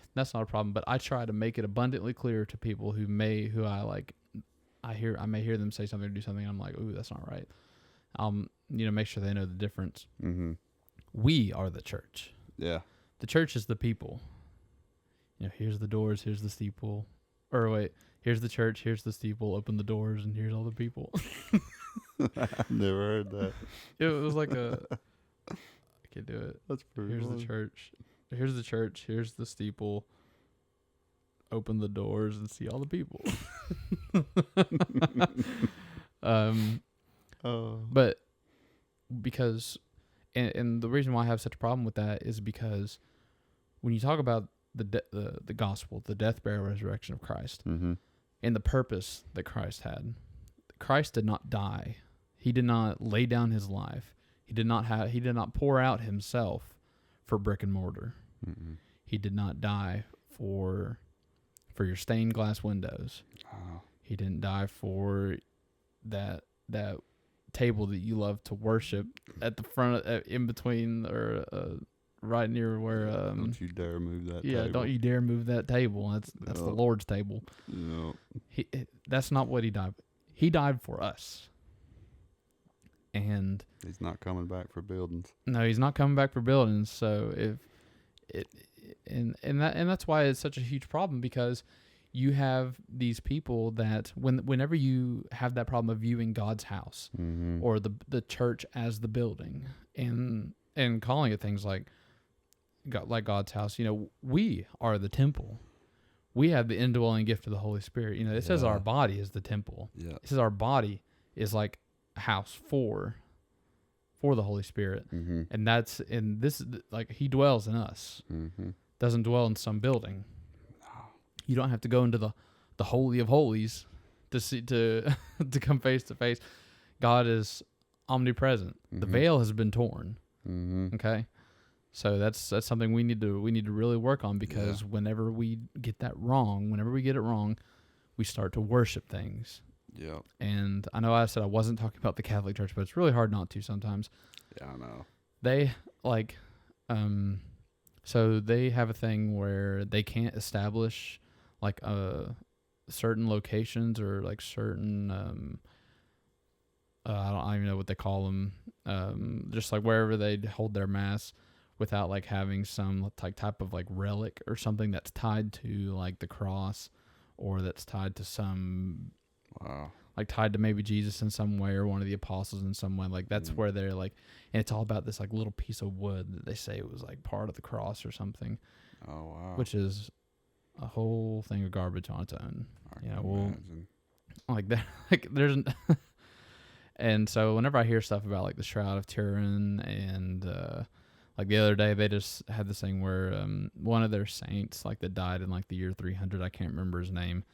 problem. But I try to make it abundantly clear to people who may hear them say something or do something. And I'm like, ooh, that's not right. Make sure they know the difference. Mm-hmm. We are the church. Yeah. The church is the people. Here's the doors, here's the steeple. Or wait, here's the church, here's the steeple, open the doors, and here's all the people. I've never heard that. It was like I can't do it. That's pretty Here's funny. the church. Here's the church, here's the steeple. Open the doors and see all the people. But because, and the reason why I have such a problem with that is because when you talk about the gospel, the death, burial, resurrection of Christ, mm-hmm. and the purpose that Christ had, Christ did not die. He did not lay down his life. He did not pour out himself for brick and mortar. Mm-mm. He did not die for your stained glass windows. Oh. He didn't die for that table that you love to worship at the front, in between, or right near where. Don't you dare move that. Yeah, table. don't you dare move that table. That's the Lord's table. No. That's not what he died. He died for us. And he's not coming back for buildings. No, he's not coming back for buildings. So that's why it's such a huge problem, because you have these people that whenever you have that problem of viewing God's house, mm-hmm. or the church as the building, and calling it things like God's house, we are the temple. We have the indwelling gift of the Holy Spirit. It says our body is the temple. Yeah. It says our body is like a house for the Holy Spirit. Mm-hmm. And that's in this, like, he dwells in us. Mm-hmm. Doesn't dwell in some building. You don't have to go into the Holy of Holies to see to come face to face. God is omnipresent. Mm-hmm. The veil has been torn. Mm-hmm. Okay, so that's something we need to really work on, because whenever we get it wrong, we start to worship things. Yeah. And I know I said I wasn't talking about the Catholic Church, but it's really hard not to sometimes. Yeah, I know. They so they have a thing where they can't establish like certain locations, or like certain I don't even know what they call them, just like wherever they hold their mass, without like having some like type of like relic or something that's tied to like the cross, or that's tied to some like tied to maybe Jesus in some way, or one of the apostles in some way. Like that's where they're like, and it's all about this like little piece of wood that they say was like part of the cross or something. Oh wow! Which is a whole thing of garbage on its own. Like that, like there's, and so whenever I hear stuff about like the Shroud of Turin, and like the other day they just had this thing where one of their saints, like, that died in like the year 300, I can't remember his name.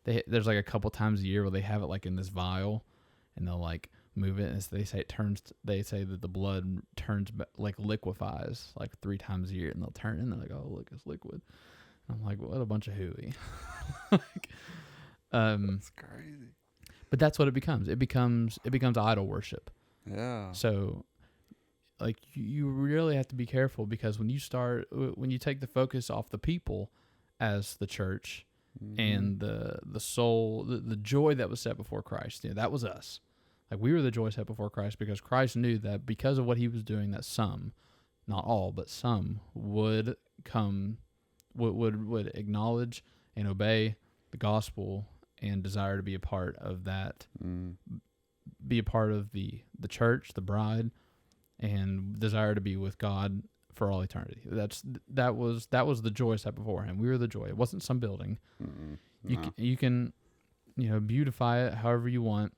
There's like a couple times a year where they have it like in this vial, and they'll like move it, and they say they say that the blood turns, like liquefies like 3 times a year, and they'll turn it, and they're like, oh look, it's liquid. I'm like, what a bunch of hooey. That's crazy. But that's what it becomes. It becomes idol worship. Yeah. So, like, you really have to be careful, because when you take the focus off the people as the church, mm-hmm. and the soul, the joy that was set before Christ, that was us. Like, we were the joy set before Christ, because Christ knew that because of what he was doing, that some, not all, but some would come, would acknowledge and obey the gospel, and desire to be a part of that, be a part of the church, the bride, and desire to be with God for all eternity. That was the joy set before him. We were the joy. It wasn't some building. You can beautify it however you want.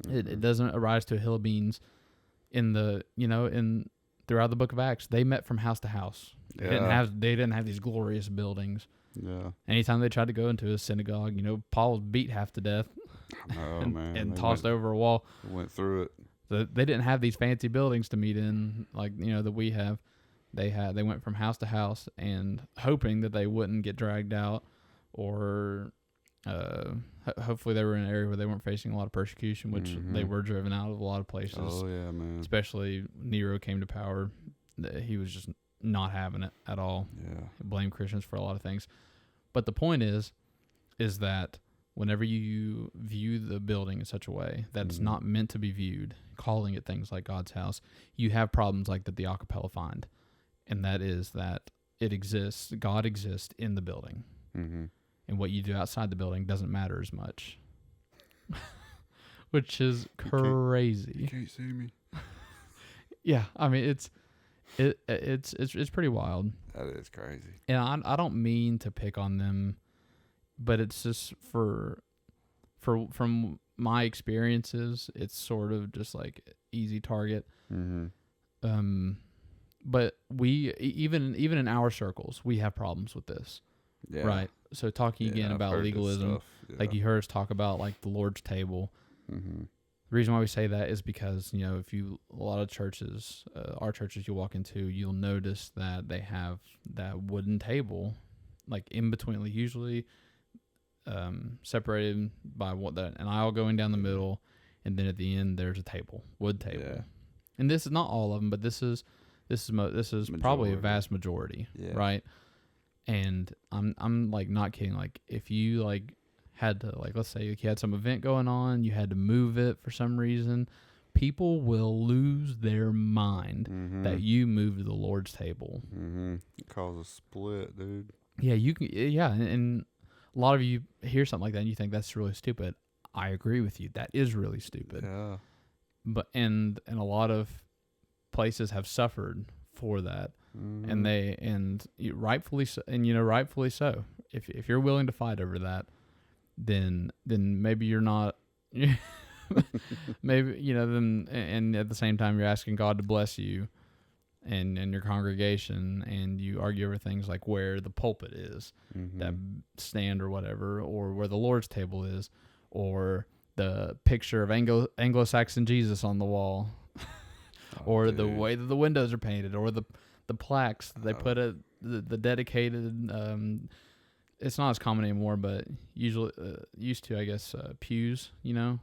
It doesn't arise to a hill of beans. Throughout the book of Acts, they met from house to house. They didn't have these glorious buildings. Yeah. Anytime they tried to go into a synagogue, Paul was beat half to death. And tossed over a wall. Went through it. So they didn't have these fancy buildings to meet in, like that we have. They went from house to house, and hoping that they wouldn't get dragged out, or hopefully they were in an area where they weren't facing a lot of persecution, which they were driven out of a lot of places. Oh yeah, man. Especially Nero came to power. He was just not having it at all. Yeah. Blame Christians for a lot of things. But the point is that whenever you view the building in such a way that it's not meant to be viewed, calling it things like God's house, you have problems like that the a cappella find. And that is that it exists, God exists in the building. And what you do outside the building doesn't matter as much. Which is crazy. You can't see me. Yeah, I mean it's pretty wild. That is crazy. And I don't mean to pick on them, but it's just from my experiences, it's sort of just like easy target. But we even in our circles, we have problems with this. Yeah. Right. So talking again about legalism, like you heard us talk about like the Lord's table. The reason why we say that is because, you know, a lot of churches, our churches you walk into, you'll notice that they have that wooden table, like in between, like usually separated by an aisle going down the middle, and then at the end there's a table, wood table. Yeah. And this is not all of them, but this is probably a vast majority, right? And I'm like not kidding. Like if you like had to, like, let's say you had some event going on, you had to move it for some reason, people will lose their mind that you moved the Lord's table. It causes a split, dude. Yeah, you can. Yeah, and a lot of you hear something like that and you think that's really stupid. I agree with you. That is really stupid. Yeah. But and a lot of places have suffered for that, and rightfully so. And rightfully so. If you're willing to fight over that, then maybe you're not. Maybe then, and at the same time you're asking God to bless you and your congregation, and you argue over things like where the pulpit is, that stand or whatever, or where the Lord's table is, or the picture of Anglo-Saxon Jesus on the wall, or the way that the windows are painted, or the plaques that they put at the dedicated. It's not as common anymore, but usually used to, I guess, pews,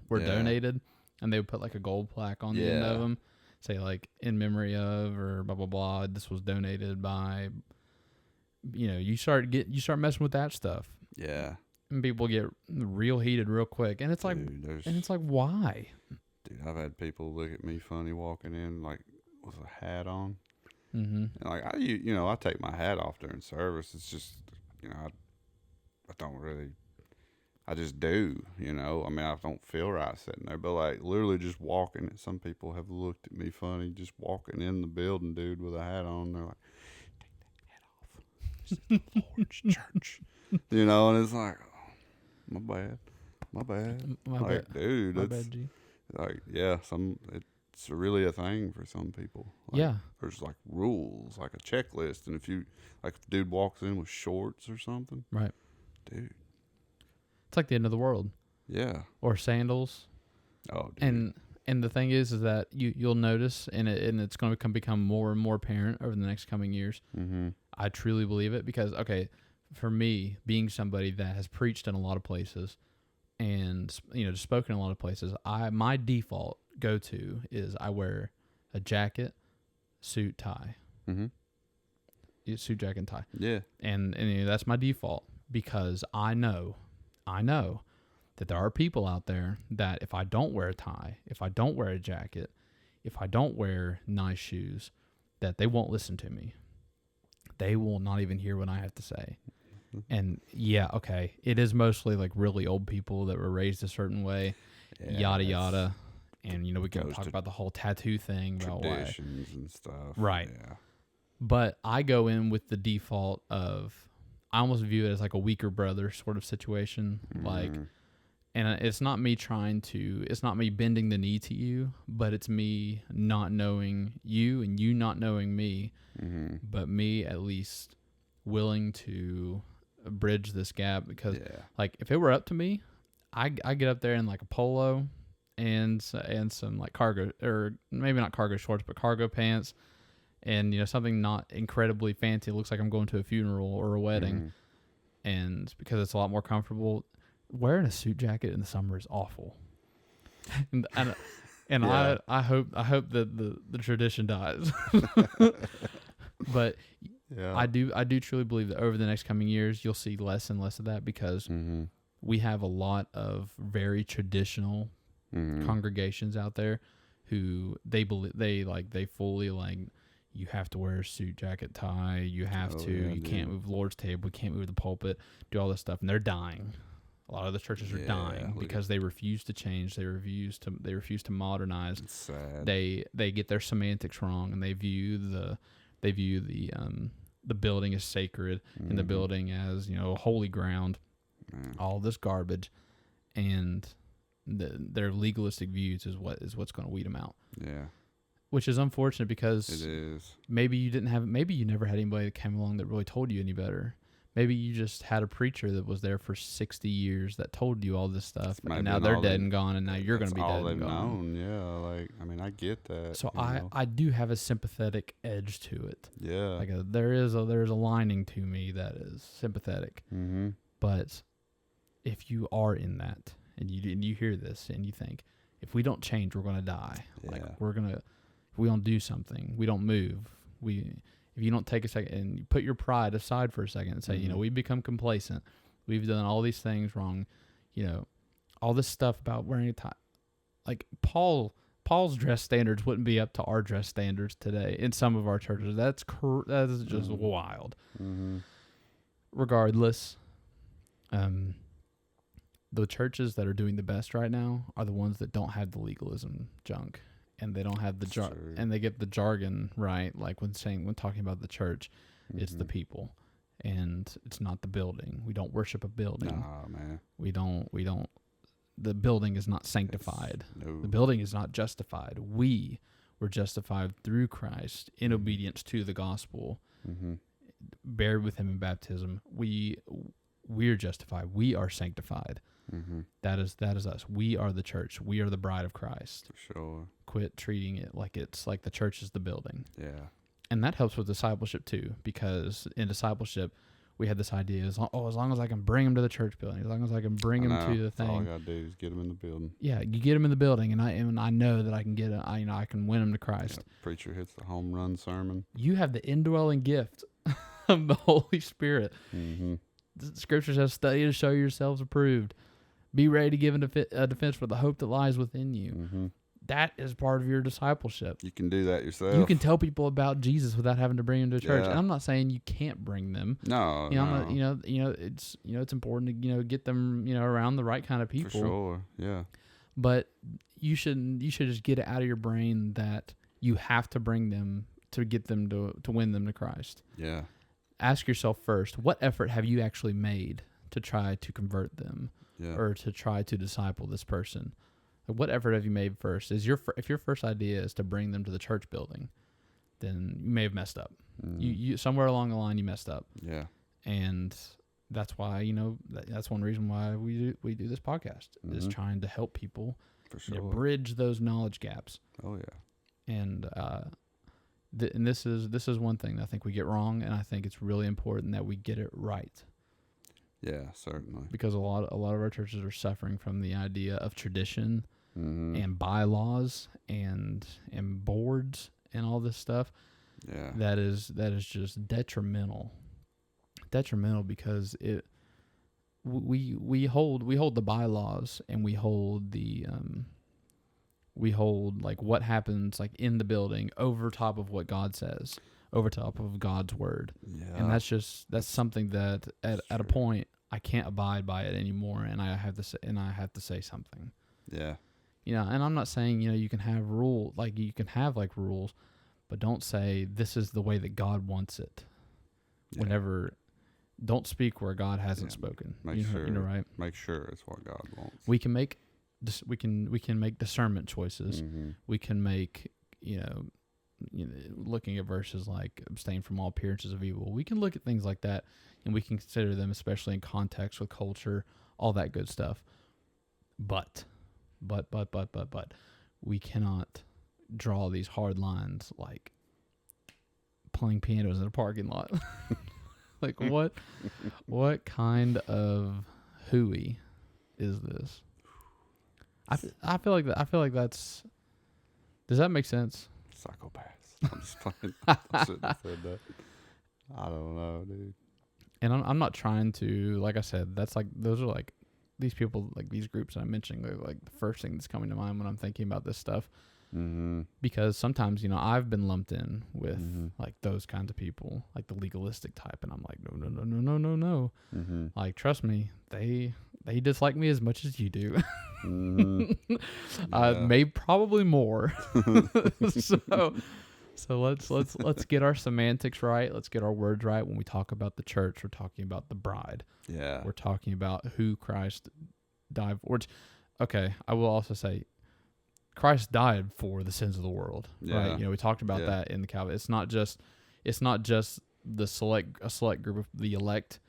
were donated, and they would put like a gold plaque on the end of them, say like in memory of, or blah blah blah. This was donated by. You start messing with that stuff. Yeah. And people get real heated real quick, and it's like, why? Dude, I've had people look at me funny walking in like with a hat on, and like I take my hat off during service. It's just I don't really, I just do, I mean, I don't feel right sitting there, but like literally just walking, some people have looked at me funny just walking in the building, dude, with a hat on. They're like, take that hat off. This is the Lord's church. And it's like, oh, my bad. Dude, my bad, G. Like, yeah, it's really a thing for some people. Like, yeah. There's like rules, like a checklist. And if the dude walks in with shorts or something. Right. Dude. It's like the end of the world. Yeah. Or sandals. Oh, dude. And the thing is that you'll notice, and it's going to become more and more apparent over the next coming years. I truly believe it because, okay, for me, being somebody that has preached in a lot of places and, just spoken in a lot of places, my default go-to is I wear a jacket, suit, tie. Suit, jacket, and tie. Yeah. And that's my default because I know that there are people out there that if I don't wear a tie, if I don't wear a jacket, if I don't wear nice shoes, that they won't listen to me. They will not even hear what I have to say. And yeah, okay, it is mostly like really old people that were raised a certain way, yada yada. And we can talk about the whole tattoo thing, about traditions and stuff. Right. Yeah. But I go in with the default of, I almost view it as like a weaker brother sort of situation. Like, and it's not me it's not me bending the knee to you, but it's me not knowing you and you not knowing me, but me at least willing to bridge this gap because like if it were up to me, I get up there in like a polo and some like cargo, or maybe not cargo shorts, but cargo pants, and something not incredibly fancy. It looks like I'm going to a funeral or a wedding, and because it's a lot more comfortable. wearing a suit jacket in the summer is awful. and Yeah. I hope that the tradition dies. But Yeah. I do truly believe that over the next coming years you'll see less and less of that, because we have a lot of very traditional congregations out there who they fully like, you have to wear a suit, jacket, tie, you have you can't move the Lord's table, you can't move the pulpit, do all this stuff, and they're dying. A lot of the churches are dying because they refuse to change. They refuse to modernize. It's sad. They get their semantics wrong, and they view the building as sacred and the building as, holy ground. All this garbage, and their legalistic views is what's going to weed them out. Yeah. Which is unfortunate, because it is. Maybe you never had anybody that came along that really told you any better. Maybe you just had a preacher that was there for 60 years that told you all this stuff, and now they're dead and gone, and now you're going to be dead and gone. Yeah, I get that. So I do have a sympathetic edge to it. Yeah. Like there is a lining to me that is sympathetic. Mm-hmm. But if you are in that, and you hear this and you think, if we don't change, we're going to die. Yeah. Like if we don't do something, we don't move. If you don't take a second and you put your pride aside for a second and say, we've become complacent, we've done all these things wrong, all this stuff about wearing a tie. Like Paul's dress standards wouldn't be up to our dress standards today in some of our churches. That is just wild. Mm-hmm. Regardless, the churches that are doing the best right now are the ones that don't have the legalism junk. And they don't have and they get the jargon right. Like when talking about the church, it's the people, and it's not the building. We don't worship a building. Nah, man. We don't. The building is not sanctified. No. The building is not justified. We were justified through Christ in obedience to the gospel, buried with Him in baptism. We're justified. We are sanctified. Mm-hmm. That is us. We are the church. We are the bride of Christ. For sure. Quit treating it like it's like the church is the building. Yeah. And that helps with discipleship too, because in discipleship, we had this idea as long as I can bring them to the church building, as long as I can bring them to the thing. All I gotta do is get them in the building. Yeah, you get them in the building, and I know that I can I can win them to Christ. Yeah, preacher hits the home run sermon. You have the indwelling gift of the Holy Spirit. Mm-hmm. The Scripture says, "Study to show yourselves approved. Be ready to give a defense for the hope that lies within you." Mm-hmm. That is part of your discipleship. You can do that yourself. You can tell people about Jesus without having to bring them to church. And I'm not saying you can't bring them. No, it's important to get them around the right kind of people. For sure, yeah. But you should just get it out of your brain that you have to bring them to get them to win them to Christ. Yeah. Ask yourself first, what effort have you actually made to try to convert them, or to try to disciple this person? What effort have you made first? If your first idea is to bring them to the church building, then you may have messed up. You somewhere along the line you messed up. Yeah. And that's why that's one reason why we do this podcast, is trying to help people for sure bridge those knowledge gaps. Oh yeah. And and this is one thing that I think we get wrong, and I think it's really important that we get it right. Yeah, certainly. Because a lot of our churches are suffering from the idea of tradition and bylaws and boards and all this stuff. Yeah. That is just detrimental. Detrimental because we hold the bylaws, and we hold like what happens like in the building over top of what God says, over top of God's word. Yeah. And that's something that at a point I can't abide by it anymore, and I have to say something. Yeah. And I'm not saying, you can have rules, but don't say this is the way that God wants it. Yeah. Don't speak where God hasn't spoken. Make sure, right? Make sure it's what God wants. We can make discernment choices. Mm-hmm. We can make, looking at verses like abstain from all appearances of evil. We can look at things like that, and we can consider them, especially in context with culture, all that good stuff. But we cannot draw these hard lines like playing pianos in a parking lot. Like what kind of hooey is this. I feel like that. I feel like that's. Does that make sense? Psychopaths. I'm just playing. I shouldn't have said that. I don't know, dude. And I'm not trying to, like I said, that's like, those are like, these people, like these groups I'm mentioning, they're like the first thing that's coming to mind when I'm thinking about this stuff. Mm-hmm. Because sometimes, I've been lumped in with Mm-hmm. like those kinds of people, like the legalistic type. And I'm like, no. Mm-hmm. Like, trust me, they dislike me as much as you do. Mm-hmm. Yeah. Maybe probably more. So let's get our semantics right. Let's get our words right. When we talk about the church, we're talking about the bride. Yeah. We're talking about who Christ died for. Okay, I will also say Christ died for the sins of the world. Yeah. Right? We talked about Yeah. that in the Calvin. It's not just a select group of the elect.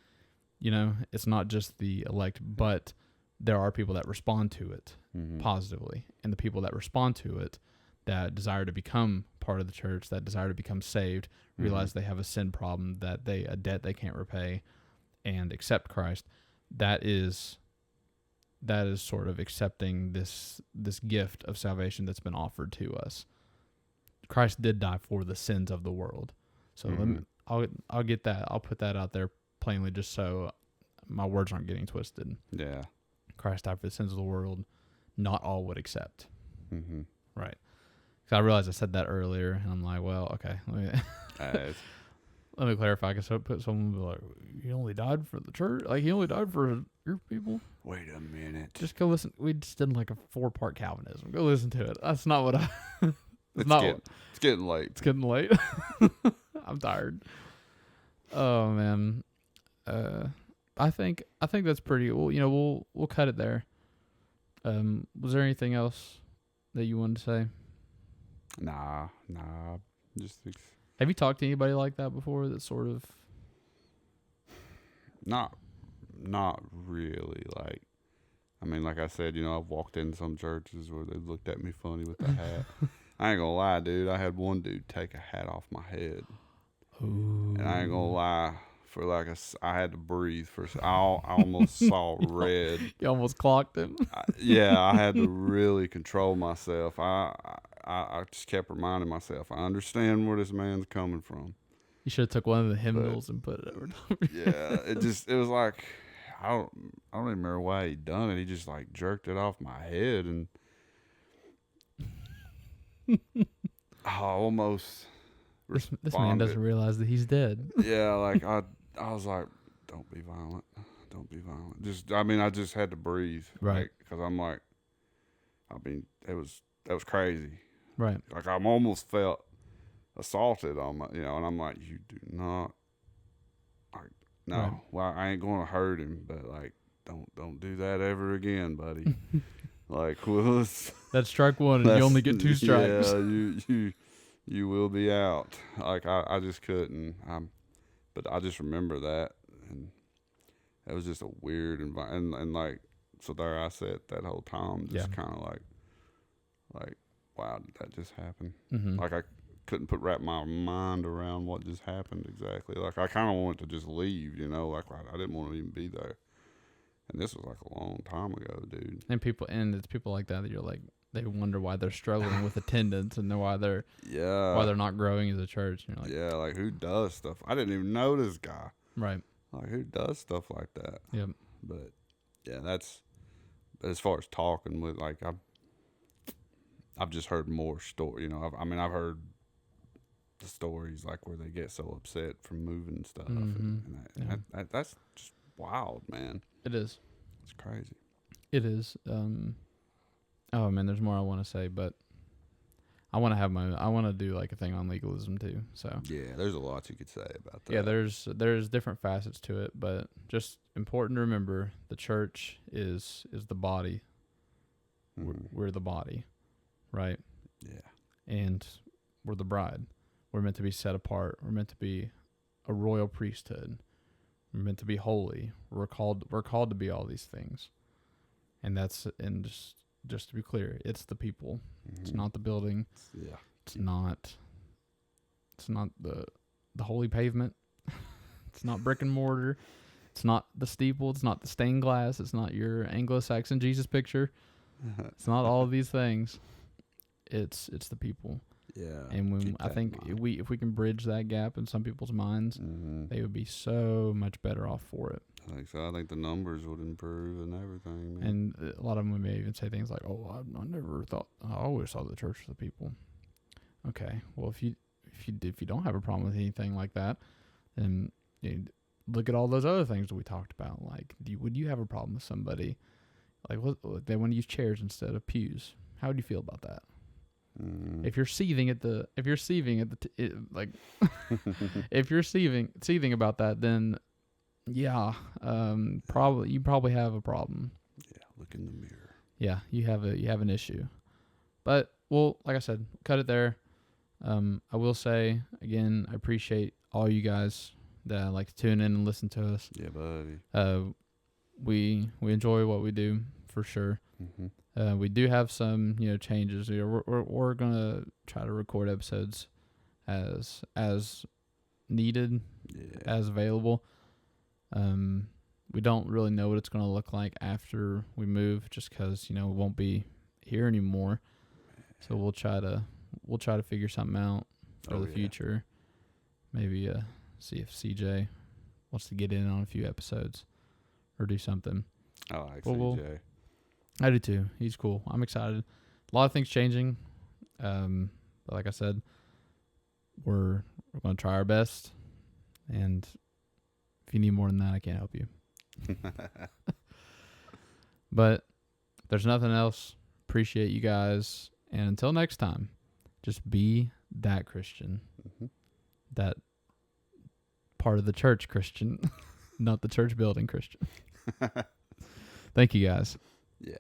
It's not just the elect, but there are people that respond to it Mm-hmm. positively, and the people that respond to it, that desire to become part of the church, that desire to become saved, realize they have a sin problem, a debt they can't repay, and accept Christ. That is sort of accepting this gift of salvation that's been offered to us. Christ did die for the sins of the world. So I'll get that. I'll put that out there plainly, just so my words aren't getting twisted. Yeah. Christ died for the sins of the world. Not all would accept. Mm-hmm. Right. Because I realized I said that earlier, and I'm like, well, okay. Let me clarify. Because someone will be like, he only died for the church? Like, he only died for your people? Wait a minute. Just go listen. We just did like a 4-part Calvinism. Go listen to it. That's not what I... It's getting late. It's getting late. I'm tired. Oh, man. I think that's pretty... Well, we'll cut it there. Was there anything else that you wanted to say? Nah. Just Have you talked to anybody like that before? That sort of not really. Like, I mean, like I said, I've walked in some churches where they looked at me funny with the hat. I ain't gonna lie, dude. I had one dude take a hat off my head, and I ain't gonna lie. For like I had to breathe for. I almost saw red. You almost clocked him. I had to really control myself. I just kept reminding myself, I understand where this man's coming from. You should have took one of the hymnals and put it over top. It was like, I don't even remember why he done it. He just like jerked it off my head, and I almost this man doesn't realize that he's dead. Yeah, like I was like, don't be violent. I just had to breathe. Right. Because I'm like, that was crazy. Right. Like, I'm almost felt assaulted on my, and I'm like, you do not, like, no. Right. Well, I ain't going to hurt him, but like, don't do that ever again, buddy. Like, well, that's strike one, and you only get 2 strikes. Yeah, you will be out. Like, I just couldn't. But I just remember that, and it was just a weird environment. And like, so there I sat that whole time, just kind of like, wow, did that just happen? Mm-hmm. Like, I couldn't wrap my mind around what just happened exactly. Like, I kind of wanted to just leave, like I didn't want to even be there. And this was like a long time ago, dude. And it's people like that you're like, they wonder why they're struggling with attendance and why they're not growing as a church. And you're like, like, who does stuff? I didn't even know this guy. Right. Like, who does stuff like that? Yep. But yeah, that's as far as talking with, like, I've just heard more story. I've heard the stories like where they get so upset from moving and stuff, and that's just wild, man. It is. It's crazy. It is. Oh man, there's more I want to say, but I want to do like a thing on legalism too. So yeah, there's a lot you could say about that. Yeah, there's different facets to it, but just important to remember the church is the body. We're the body, right? Yeah. And we're the bride. We're meant to be set apart. We're meant to be a royal priesthood. We're meant to be holy. We're called to be all these things. And just to be clear, it's the people. It's not the building. Yeah. It's not the holy pavement. It's not brick and mortar. It's not the steeple. It's not the stained glass. It's not your Anglo-Saxon Jesus picture. It's not all of these things. It's the people. Yeah. And I think if we can bridge that gap in some people's minds, they would be so much better off for it. I think so. I think the numbers would improve and everything. Man. And a lot of them may even say things like, "Oh, I always thought the church was the people." Okay, well, if you don't have a problem with anything like that, then look at all those other things that we talked about. Like, would you have a problem with somebody like they want to use chairs instead of pews? How would you feel about that? If you're seething if you're seething about that, then yeah, you probably have a problem. Yeah, look in the mirror. Yeah, you have an issue. But well, like I said, cut it there. I will say again, I appreciate all you guys that like to tune in and listen to us. Yeah, buddy. We enjoy what we do for sure. We do have some changes. We're gonna try to record episodes as needed, as available. We don't really know what it's gonna look like after we move, just because we won't be here anymore. So we'll try to figure something out for the future. Maybe see if CJ wants to get in on a few episodes or do something. I like CJ. I do too. He's cool. I'm excited. A lot of things changing. But like I said, we're going to try our best. And if you need more than that, I can't help you. But if there's nothing else, appreciate you guys. And until next time, just be that Christian. That part of the church Christian, not the church building Christian. Thank you guys. Yeah.